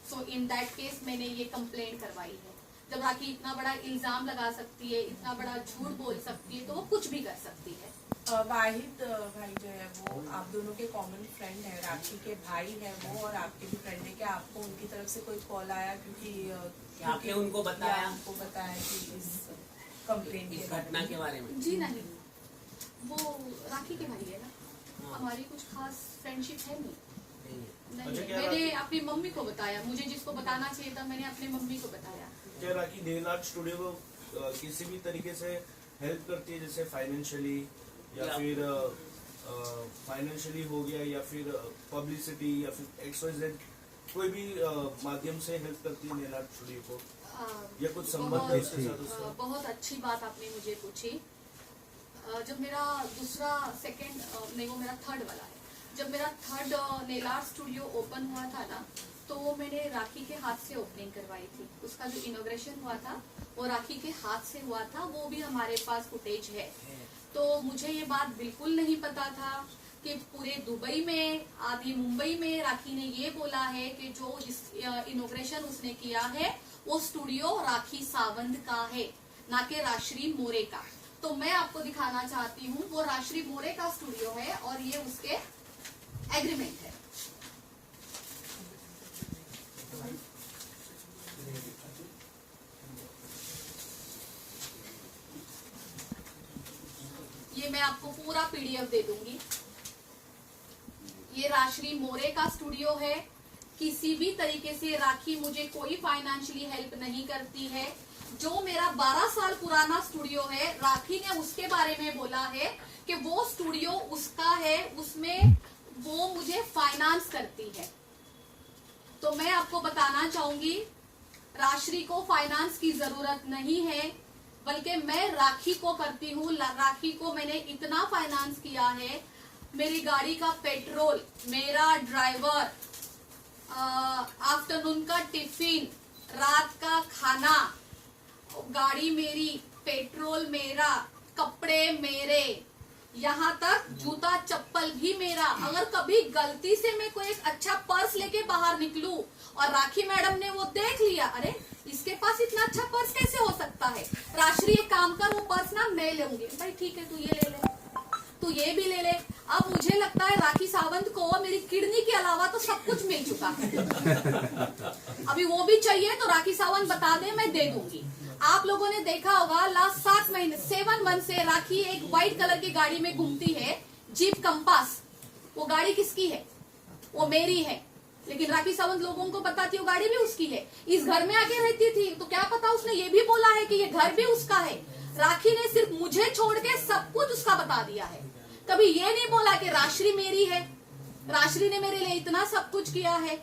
सो इन दैट केस मैंने ये कंप्लेंट करवाई है। जब राखी इतना बड़ा इल्जाम लगा सकती है, इतना बड़ा झूठ बोल सकती है, तो वो कुछ भी कर सकती है। वाहिद भाई जो है वो आप दोनों के कॉमन फ्रेंड है, राखी के भाई है वो और आपके भी फ्रेंड है। क्या आपको उनकी तरफ से कोई कॉल आया? क्योंकि आपने उनको बताया? आपको बताया कि इस कंप्लेंट इस घटना के बारे में? जी नहीं, वो राखी के भाई है ना, हमारी कुछ खास फ्रेंडशिप है नहीं। अच्छा, क्या मैंने अपनी मम्मी को बताया, मुझे जिसको बताना चाहिए था मैंने अपनी मम्मी को बताया। क्या राखी नेल आर्ट स्टूडियो को किसी भी तरीके से हेल्प करती है, जैसे फाइनेंशियली या फिर फाइनेंशियली हो गया या फिर पब्लिसिटी या फिर XYZ कोई भी माध्यम से हेल्प करती है नेल आर्ट स्टूडियो को, या कुछ संबंध है इसके साथ उसका? बहुत अच्छी बात आपने मुझे पूछी। जब मेरा मेरा थर्ड वाला है, जब मेरा third nail art studio open हुआ था ना, तो वो मैंने राखी के हाथ से ओपनिंग करवाई थी। उसका जो इनॉग्रेशन हुआ था वो राखी के हाथ से हुआ था, वो भी हमारे पास फुटेज है। तो मुझे ये बात बिल्कुल नहीं पता था कि पूरे दुबई में, आधी मुंबई में राखी ने ये बोला है कि जो इनॉग्रेशन उसने किया है वो स्टूडियो राखी सावंत का है, ना कि राश्री मोरे का। तो मैं आपको दिखाना चाहती हूँ, वो राश्री मोरे का स्टूडियो है और ये उसके एग्रीमेंट है। ये मैं आपको पूरा PDF दे दूंगी। ये राश्री मोरे का स्टूडियो है। किसी भी तरीके से राखी मुझे कोई फाइनेंशियली हेल्प नहीं करती है। जो मेरा 12 साल पुराना स्टूडियो है, राखी ने उसके बारे में बोला है कि वो स्टूडियो उसका है, उसमें वो मुझे फाइनेंस करती है। तो मैं आपको बताना चाहूंगी, राश्री को फाइनेंस की जरूरत नहीं है, बल्कि मैं राखी को करती हूँ। राखी को मैंने इतना फाइनेंस किया है, मेरी गाड़ी का पेट्रोल, मेरा ड्राइवर, आफ्टरनून का टिफिन, रात का खाना, गाड़ी मेरी, पेट्रोल मेरा, कपड़े मेरे, यहाँ तक जूता चप्पल भी मेरा। अगर कभी गलती से मैं कोई एक अच्छा पर्स लेके बाहर निकलूं और राखी मैडम ने वो देख लिया, अरे इसके पास इतना अच्छा पर्स कैसे हो सकता है, राश्री एक काम कर, वो पर्स ना मैं लूंगी। भाई ठीक है, तू ये ले ले, तू ये भी ले ले। अब मुझे लगता है राखी सावंत को मेरी किडनी के अलावा तो सब कुछ मिल चुका है। अभी वो भी चाहिए तो राखी सावंत बता दे, मैं दे दूंगी। आप लोगों ने देखा होगा लास्ट 7 मंथ से राखी एक व्हाइट कलर की गाड़ी में घूमती है, जीप कंपास। वो गाड़ी किसकी है? वो मेरी है, लेकिन राखी सावंत लोगों को बताती है वो गाड़ी भी उसकी है। इस घर में आके रहती थी, तो क्या पता उसने ये भी बोला है कि ये घर भी उसका है। राखी ने सिर्फ मुझे छोड़ के सब कुछ उसका बता दिया है। कभी ये नहीं बोला कि राश्री मेरी है, राश्री ने मेरे लिए इतना सब कुछ किया है।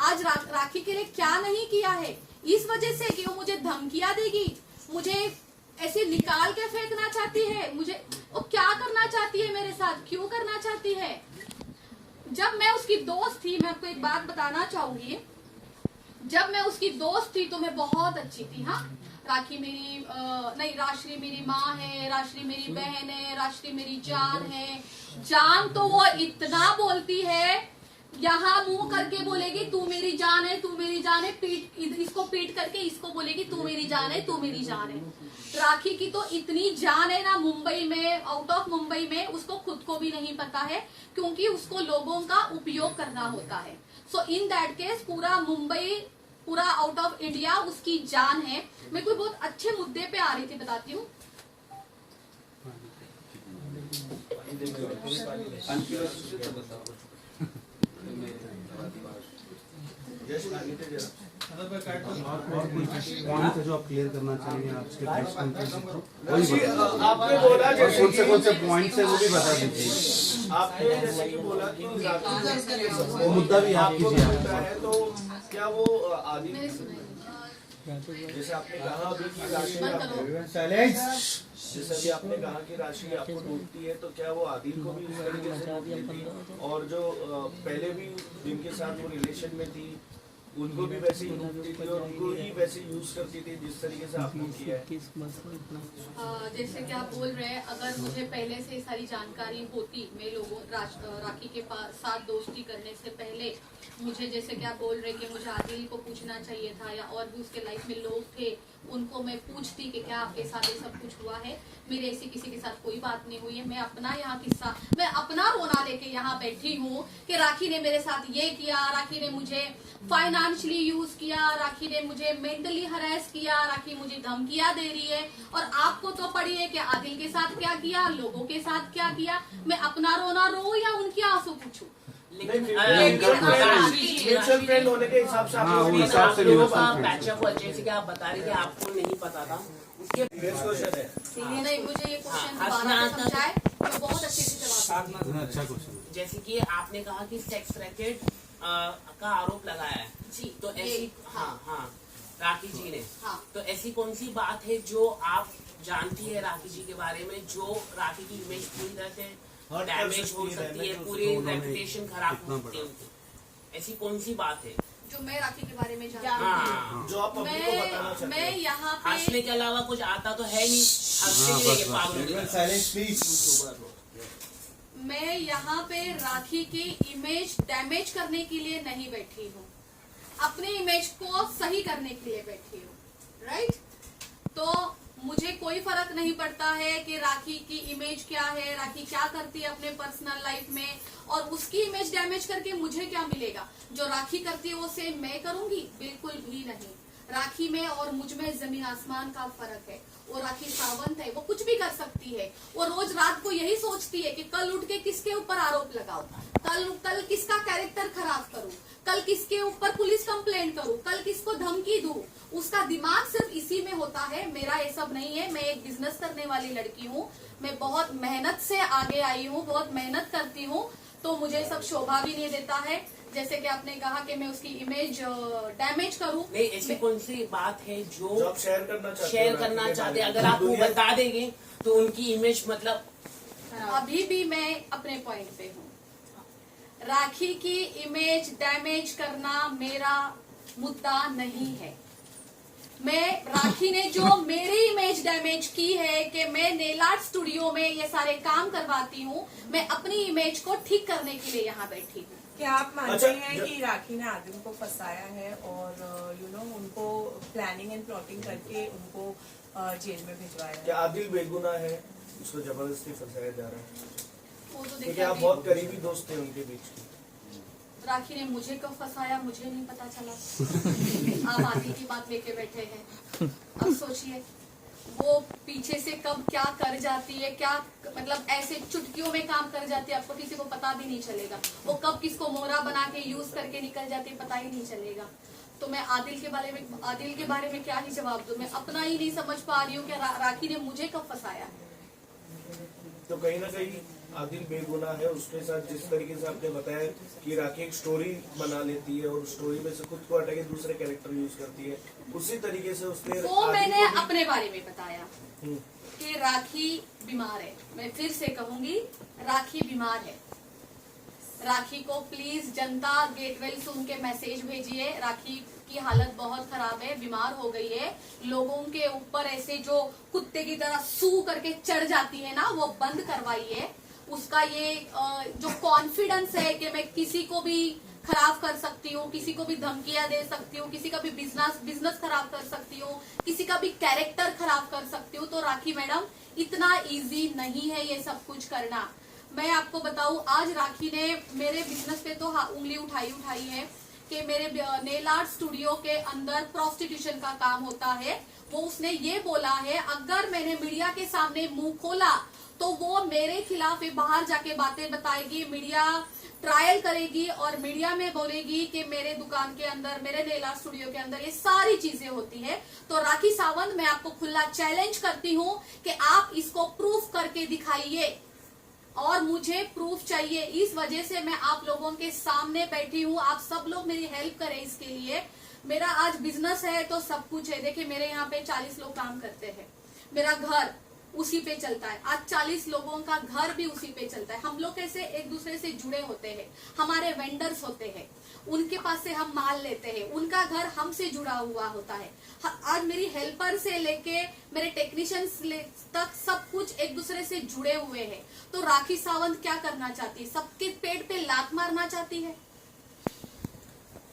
आज राखी के लिए क्या नहीं किया है, इस वजह से कि वो मुझे धमकियां देगी, मुझे ऐसे निकाल के फेंकना चाहती है। मुझे वो क्या करना चाहती है मेरे साथ, क्यों करना चाहती है? जब मैं उसकी दोस्त थी, मैं आपको एक बात बताना चाहूंगी, जब मैं उसकी दोस्त थी तो मैं बहुत अच्छी थी। हाँ, राखी मेरी नहीं, राश्री मेरी माँ है, राश्री मेरी बहन है, राश्री मेरी जान है। जान तो वो इतना बोलती है, यहाँ मुंह करके बोलेगी तू मेरी जान है, तू मेरी जान है, इसको पीट करके इसको बोलेगी तू मेरी जान है, तू मेरी जान है। राखी की तो इतनी जान है ना मुंबई में, आउट ऑफ मुंबई में, उसको खुद को भी नहीं पता है, क्योंकि उसको लोगों का उपयोग करना होता है। सो इन दैट केस पूरा मुंबई, पूरा आउट ऑफ इंडिया उसकी जान है। मैं कोई बहुत अच्छे मुद्दे पे आ रही थी, बताती हूँ। पॉइंट है जो आप क्लियर करना चाहेंगे आपके प्रेस कॉन्फ्रेंस आपने बोला कौन से पॉइंट्स है वो भी बता दीजिए। आपने जैसे कि बोला कि वो मुद्दा भी आप कीजिए। है तो क्या वो आदि, जैसे आपने कहा अभी की राशि, जैसे अभी आपने कहा कि राशि आपको टूटती है, तो क्या वो आदिल को भी उस तरीके से टूटती थी? और जो पहले भी जिनके साथ वो रिलेशन में थी उनको भी वैसे ही टूटती थी और उनको ही वैसे यूज करती थी जिस तरीके से आपने किया है? जैसे कि आप बोल रहे हैं, अगर मुझे पहले से सारी जानकारी होती, मैं लोगों राखी के साथ दोस्ती करने से पहले मुझे, जैसे कि आप बोल रहे कि मुझे आदिल को पूछना चाहिए था, या और भी उसके लाइफ में लोग थे उनको मैं पूछती कि क्या आपके साथ ये सब कुछ हुआ है। मेरे ऐसी किसी के साथ कोई बात नहीं हुई है। मैं अपना यहाँ किस्सा, मैं अपना रोना लेके यहाँ बैठी हूँ कि राखी ने मेरे साथ ये किया, राखी ने मुझे फाइनेंशियली यूज किया, राखी ने मुझे मेंटली हरास किया, राखी मुझे धमकियां दे रही है। और आपको तो पड़ी है कि आदिल के साथ क्या किया, लोगों के साथ क्या किया। मैं अपना रोना रो या उनके आंसू पूछूं? म्यूचुअल फ्रेंड होने के हिसाब से पैचअप हुआ, जैसे कि आप बता रहे थे आपको नहीं पता था उसके क्वेश्चन है। नहीं, मुझे ये क्वेश्चन दोबारा से समझाए, मैं बहुत अच्छे से जवाब दूंगी। अच्छा क्वेश्चन। जैसे कि आपने कहा कि सेक्स रैकेट का आरोप लगाया है जी, तो ऐसी, हाँ राखी जी ने, हाँ। तो ऐसी कौन सी बात है जो आप जानती है राखी जी के बारे में, जो राखी की इमेज पूरी तरह से डैमेज हो सकती है, पूरी रेपुटेशन खराब हो सकती है उनकी? ऐसी कौन सी बात है जो मैं राखी के बारे में जानती हाँ, जो आप पब्लिक को बताना चाहते मैं हैं? यहाँ पे हंसने के अलावा कुछ आता तो है नहीं, हंसते ही रहेंगे पागलों की तरह। मैं यहाँ पे राखी की इमेज डैमेज करने के लिए नहीं बैठी हूँ, अपनी इमेज को सही करने के लिए बैठी हूँ, राइट? तो मुझे कोई फर्क नहीं पड़ता है कि राखी की इमेज क्या है, राखी क्या करती है अपने पर्सनल लाइफ में, और उसकी इमेज डैमेज करके मुझे क्या मिलेगा। जो राखी करती है वो सेम मैं करूंगी? बिल्कुल भी नहीं। राखी में और मुझ में जमीन आसमान का फर्क है। वो राखी सावंत है, वो कुछ भी कर सकती है। वो रोज रात को यही सोचती है कि कल उठ के किसके ऊपर आरोप लगाऊं, कल किसका कैरेक्टर खराब करूं, कल किसके ऊपर पुलिस कंप्लेंट करूं, कल किसको धमकी दूं। उसका दिमाग सिर्फ इसी में होता है। मेरा ये सब नहीं है। मैं एक बिजनेस करने वाली लड़की हूँ, मैं बहुत मेहनत से आगे आई हूँ, बहुत मेहनत करती हूँ, तो मुझे सब शोभा भी नहीं देता है। जैसे कि आपने कहा कि मैं उसकी इमेज डैमेज करूं। नहीं, ऐसी कौन सी बात है जो आप शेयर करना चाहते हैं? अगर आप वो बता देंगे तो उनकी इमेज, मतलब अभी भी मैं अपने पॉइंट पे हूँ। राखी की इमेज डैमेज करना मेरा मुद्दा नहीं है। मैं राखी ने जो मेरी इमेज डैमेज की है कि मैं नेल आर्ट स्टूडियो में ये सारे काम करवाती हूँ, मैं अपनी इमेज को ठीक करने के लिए यहाँ बैठी हूँ। क्या आप मानते हैं कि राखी ने आदिल को फंसाया है और उनको प्लानिंग एंड प्लॉटिंग करके उनको जेल में भिजवाया है? क्या आदिल बेगुनाह है, उसको जबरदस्ती फंसाया जा रहा है? वो तो क्योंकि आप बहुत करीबी दोस्त थे उनके बीच। राखी ने मुझे कब फंसाया मुझे नहीं पता चला। आप आदिल की बात लेके बैठे हैं। अब सोचिए वो पीछे से कब क्या कर जाती है, क्या मतलब ऐसे चुटकियों में काम कर जाती है, आपको किसी को पता भी नहीं चलेगा। वो कब किसको मोहरा बना के यूज करके निकल जाती है, पता ही नहीं चलेगा। तो मैं आदिल के बारे में क्या ही जवाब दूं? मैं अपना ही नहीं समझ पा रही हूँ कि राखी ने मुझे कब फंसाया है। तो कहीं ना कहीं आदिल बेगुनाह है। उसके साथ जिस तरीके से आपने बताया कि राखी एक स्टोरी बना लेती है और स्टोरी में से खुद को हटा के दूसरे कैरेक्टर यूज करती है, उसी तरीके से उसने वो मैंने अपने बारे में बताया कि राखी बीमार है। मैं फिर से कहूंगी, राखी बीमार है। राखी को प्लीज जनता गेटवेल सुन के मैसेज भेजिए। राखी की हालत बहुत खराब है, बीमार हो गई है। लोगों के ऊपर ऐसे जो कुत्ते की तरह सू करके चढ़ जाती है ना, वो बंद करवाइए। उसका ये जो कॉन्फिडेंस है कि मैं किसी को भी खराब कर सकती हूँ, किसी को भी धमकियां दे सकती हूँ, किसी का भी बिजनेस खराब कर सकती हूँ, किसी का भी कैरेक्टर खराब कर सकती हूँ। तो राखी मैडम इतना इजी नहीं है ये सब कुछ करना। मैं आपको बताऊं, आज राखी ने मेरे बिजनेस पे तो उंगली उठाई है कि मेरे नेल आर्ट स्टूडियो के अंदर प्रोस्टिट्यूशन का काम होता है। वो उसने ये बोला है, अगर मैंने मीडिया के सामने मुंह खोला तो वो मेरे खिलाफ बाहर जाके बातें बताएगी, मीडिया ट्रायल करेगी और मीडिया में बोलेगी कि मेरे दुकान के अंदर, मेरे नेल आर्ट स्टूडियो के अंदर ये सारी चीजें होती है। तो राखी सावंत, मैं आपको खुला चैलेंज करती हूँ कि आप इसको प्रूफ करके दिखाइए और मुझे प्रूफ चाहिए। इस वजह से मैं आप लोगों के सामने बैठी हूँ। आप सब लोग मेरी हेल्प करें इसके लिए। मेरा आज बिजनेस है तो सब कुछ है। देखिए मेरे यहाँ पे 40 लोग काम करते हैं, मेरा घर उसी पे चलता है। आज 40 लोगों का घर भी उसी पे चलता है। हम लोग कैसे एक दूसरे से जुड़े होते हैं, हमारे वेंडर्स होते हैं, उनके पास से हम माल लेते हैं, उनका घर हमसे जुड़ा हुआ होता है। आज मेरी हेल्पर से लेके मेरे टेक्नीशियंस तक सब कुछ एक दूसरे से जुड़े हुए हैं। तो राखी सावंत क्या करना चाहती है? सबके पेट पे लात मारना चाहती है?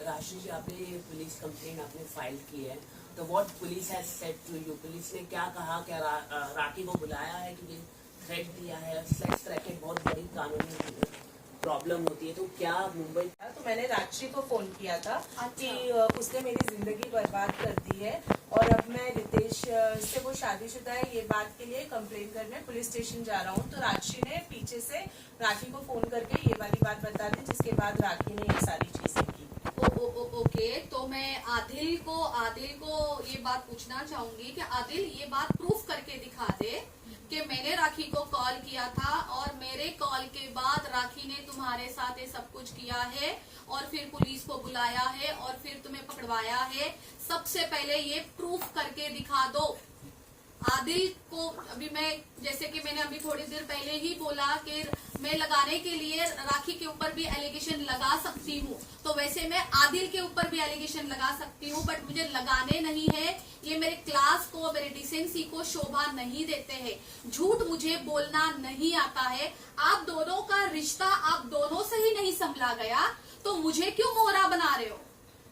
राशि जी, आपने पुलिस कंप्लेंट आपने फाइल की है, तो what police has said to you? Police ने क्या कहा? क्या राखी को बुलाया है कि थ्रेट दिया है? सेक्स रैकेट बहुत बड़ी कानूनी प्रॉब्लम होती है, तो क्या मुंबई? तो मैंने राक्षी को फोन किया था कि उसने मेरी जिंदगी बर्बाद कर दी है और अब मैं रितेश से, वो शादीशुदा है, ये बात के लिए कंप्लेन करने पुलिस स्टेशन जा रहा हूँ। तो राक्षी ने पीछे से राखी को फोन करके ये वाली बात बता दी, जिसके बाद राखी ने ये सारी चीजें की। ओके, तो मैं आदिल को ये बात पूछना चाहूंगी कि आदिल ये बात प्रूफ करके दिखा दे कि मैंने राखी को कॉल किया था और मेरे कॉल के बाद राखी ने तुम्हारे साथ ये सब कुछ किया है और फिर पुलिस को बुलाया है और फिर तुम्हें पकड़वाया है। सबसे पहले ये प्रूफ करके दिखा दो। आदिल को अभी मैं, जैसे कि मैंने अभी थोड़ी देर पहले ही बोला कि मैं लगाने के लिए राखी के ऊपर भी एलिगेशन लगा सकती हूँ, तो वैसे मैं आदिल के ऊपर भी एलिगेशन लगा सकती हूँ, बट मुझे लगाने नहीं है। ये मेरे क्लास को, मेरे डिसेंसी को शोभा नहीं देते हैं। झूठ मुझे बोलना नहीं आता है। आप दोनों का रिश्ता आप दोनों से ही नहीं संभला गया, तो मुझे क्यों मोहरा बना रहे हो?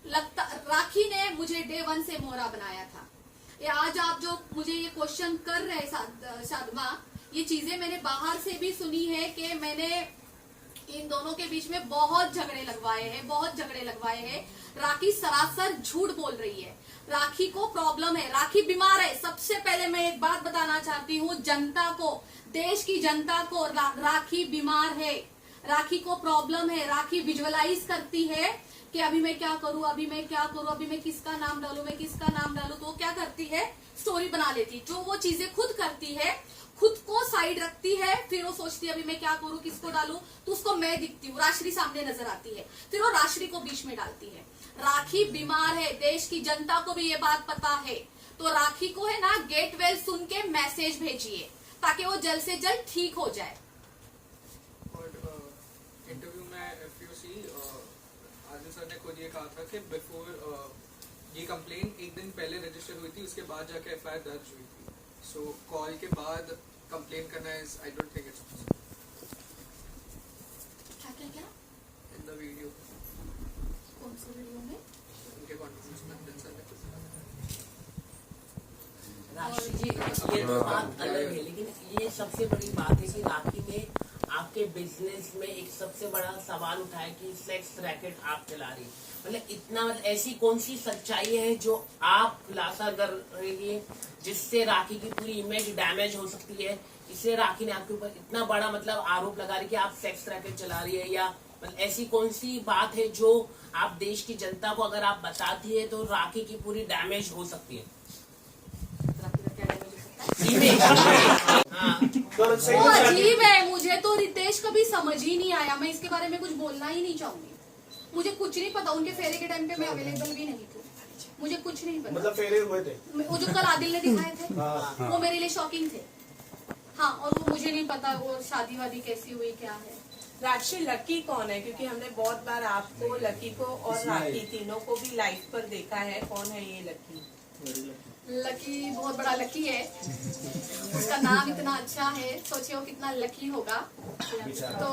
लगता राखी ने मुझे डे 1 से मोहरा बनाया था। ये आज आप जो मुझे ये क्वेश्चन कर रहे हैं साधमा, ये चीजें मैंने बाहर से भी सुनी है कि मैंने इन दोनों के बीच में बहुत झगड़े लगवाए हैं। राखी सरासर झूठ बोल रही है। राखी को प्रॉब्लम है, राखी बीमार है। सबसे पहले मैं एक बात बताना चाहती हूँ जनता को, देश की जनता को, राखी बीमार है, राखी को प्रॉब्लम है। राखी विजुअलाइज करती है कि अभी मैं क्या करूं, अभी मैं किसका नाम डालूं, तो वो क्या करती है? स्टोरी बना लेती। जो वो चीजें खुद करती है, खुद को साइड रखती है, फिर वो सोचती है अभी मैं क्या करूं, किसको डालूं, तो उसको मैं दिखती हूँ, राशि सामने नजर आती है, फिर वो राशि को बीच में डालती है। राखी बीमार है, देश की जनता को भी ये बात पता है। तो राखी को है ना, गेट वेल सुन के मैसेज भेजिए ताकि वो जल्द से जल्द ठीक हो जाए। इंटरव्यू में if you see, Adil sir ने खुद ये कहा था कि बिफोर ये कंप्लेन एक दिन पहले रजिस्टर हुई थी, उसके बाद जाके एफआईआर दर्ज हुई थी। सो कॉल के बाद कंप्लेन करना is, I don't think it's possible. क्या इन द वीडियो, कौन सी वीडियो में? उनके कॉन्फ्रेंस में आदिल सर ने राशि जी, ये तो बात अलग है, लेकिन ये सबसे बड़ी बात है कि राखी ने आपके बिजनेस में एक सबसे बड़ा सवाल उठाया कि सेक्स रैकेट आप चला रही। मतलब इतना, ऐसी कौन सी सच्चाई है जो आप खुलासा कर रही है जिससे राखी की पूरी इमेज डैमेज हो सकती है? इसलिए राखी ने आपके ऊपर इतना बड़ा मतलब आरोप लगा रही कि आप सेक्स रैकेट चला रही है, या मतलब ऐसी कौन सी बात है जो आप देश की जनता को अगर आप बताती है तो राखी की पूरी डैमेज हो सकती है? वो अजीब है, मुझे तो रितेश कभी समझ ही नहीं आया। मैं इसके बारे में कुछ बोलना ही नहीं चाहूंगी। मुझे कुछ नहीं पता, उनके फेरे के टाइम पे मैं अवेलेबल भी नहीं थी, मुझे कुछ नहीं पता। मतलब फेरे हुए थे वो जो कल आदिल ने दिखाए थे वो मेरे लिए शॉकिंग थे। हाँ, और वो मुझे नहीं पता वो शादी वादी कैसी हुई, क्या है। राक्षी लकी कौन है? क्योंकि हमने बहुत बार आपको, लकी को और राखी तीनों को भी लाइव पर देखा है। कौन है ये लकी? लकी बहुत बड़ा लकी है, उसका नाम इतना अच्छा है, सोचिए वो कितना लकी होगा। तो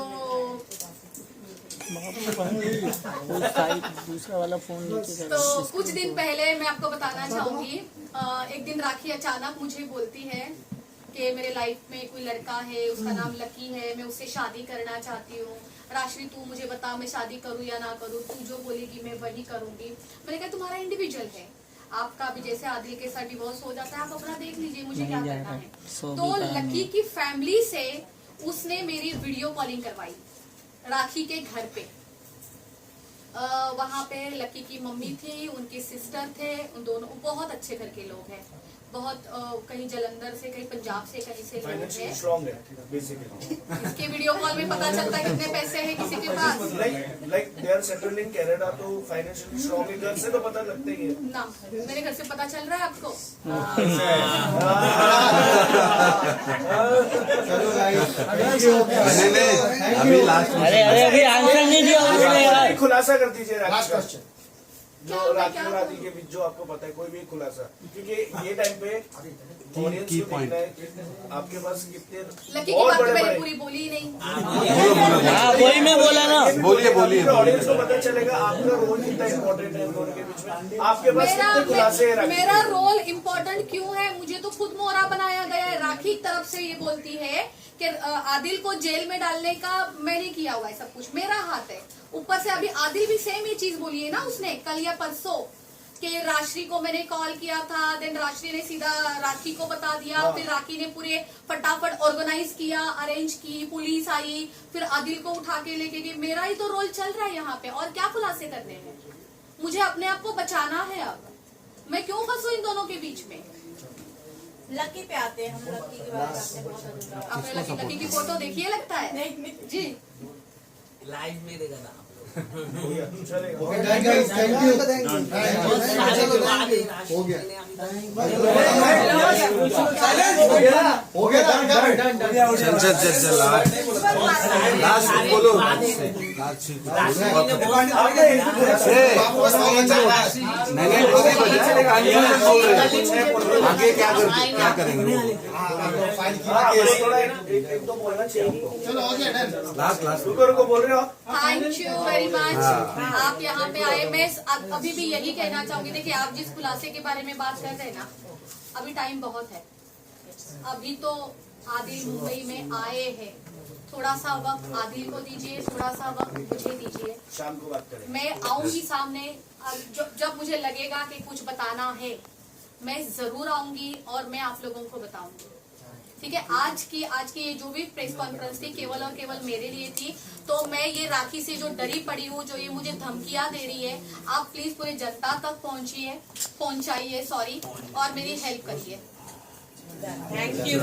दूसरा वाला फोन नीचे तो कुछ दिन पहले मैं आपको बताना चाहूंगी, एक दिन राखी अचानक मुझे बोलती है कि मेरे लाइफ में कोई लड़का है, उसका नाम लकी है, मैं उससे शादी करना चाहती हूँ। राशि तू मुझे बता मैं शादी करूँ या ना करूँ, तू जो बोलेगी मैं वही करूंगी। मैंने कहा तुम्हारा इंडिविजुअल है, आपका भी जैसे आदिल के साथ डिवोर्स हो जाता है, आप अपना देख लीजिए, मुझे क्या करना है। तो लकी की फैमिली से उसने मेरी वीडियो कॉलिंग करवाई राखी के घर पे। वहाँ पे लकी की मम्मी थी, उनके सिस्टर थे, उन दोनों बहुत अच्छे घर के लोग हैं, बहुत कहीं जलंधर से, कहीं पंजाब से, कहीं से लोग हैं। स्ट्रांग है बेसिकली। इसके वीडियो कॉल में पता चलता है कितने पैसे हैं किसी के पास। Like they are settled in Canada, तो फाइनेंशियली स्ट्रांग है, घर से तो पता लगता ही है ना। मेरे घर से पता चल रहा है आपको? अभी लास्ट अरे अभी आंसर नहीं दिया उन्होंने यार। खुलासा कर दीजिए लास्ट राखी का, क्वेश्चन। जो राखी और आदिल के बीच जो आपको पता है, कोई भी खुलासा, क्योंकि ये टाइम पे ऑडियंस की को देखना है कि आपके पास कितने लकी की और बात तो बड़े मैंने बड़े पूरी बोली ही नहीं। हाँ वही मैं बोला ना। बोलिए। ऑडियंस को पता चलेगा आपका रोल कितना इम्पोर्टेंट है दोनों के बीच में, आपके पास कितने खुलासे हैं राखी मेरा के? रोल इम्पोर्टेंट क्यों है? मुझे तो खुद मोहरा बनाया गया है। राखी की तरफ से ये बोलती है कि आदिल को जेल में डालने का मैंने किया हुआ है, सब कुछ मेरा हाथ है। ऊपर से अभी आदिल भी सेम ये चीज बोली है ना उसने कल या परसों, कि राशि को मैंने कॉल किया था, देन राशि ने सीधा राखी को बता दिया, फिर राखी ने पूरे फटाफट ऑर्गेनाइज किया, अरेंज की, पुलिस आई, फिर आदिल को उठा के लेके गए। मेरा ही तो रोल चल रहा है यहाँ पे, और क्या खुलासे करने हैं? मुझे अपने आप को बचाना है। अब मैं क्यों फंसू इन दोनों के बीच में? लकी पे आते हैं हम। लकी के बारे में आपने बहुत अधूरा। आपने लकी की फोटो देखिए लगता है जी। लाइव में देखा था चलेगा। Okay thank you. हो गया चल लास्ट बोलो। आगे क्या करेंगे? एक दो बोलना चाहिए। चलो हो गया डन। लास्ट रुको बोल रहे हो आप? Thank you very much. आप यहाँ पे आए। मैं अभी भी यही कहना चाहूंगी, देखिए आप जिस खुलासे के बारे में बात कर रहे हैं ना, अभी टाइम बहुत है। अभी तो आदिल मुंबई में आए हैं, थोड़ा सा वक्त आदिल को दीजिए, थोड़ा सा वक्त मुझे दीजिए। शाम को बात करें। मैं आऊंगी सामने, जब मुझे लगेगा कि कुछ बताना है मैं जरूर आऊंगी और मैं आप लोगों को बताऊंगी। ठीक है, आज की ये जो भी प्रेस कॉन्फ्रेंस थी केवल और केवल मेरे लिए थी। तो मैं ये राखी से जो डरी पड़ी हूँ, जो ये मुझे धमकियां दे रही है, आप प्लीज पूरे जनता तक पहुंचाइए और मेरी हेल्प करिए। Thank you.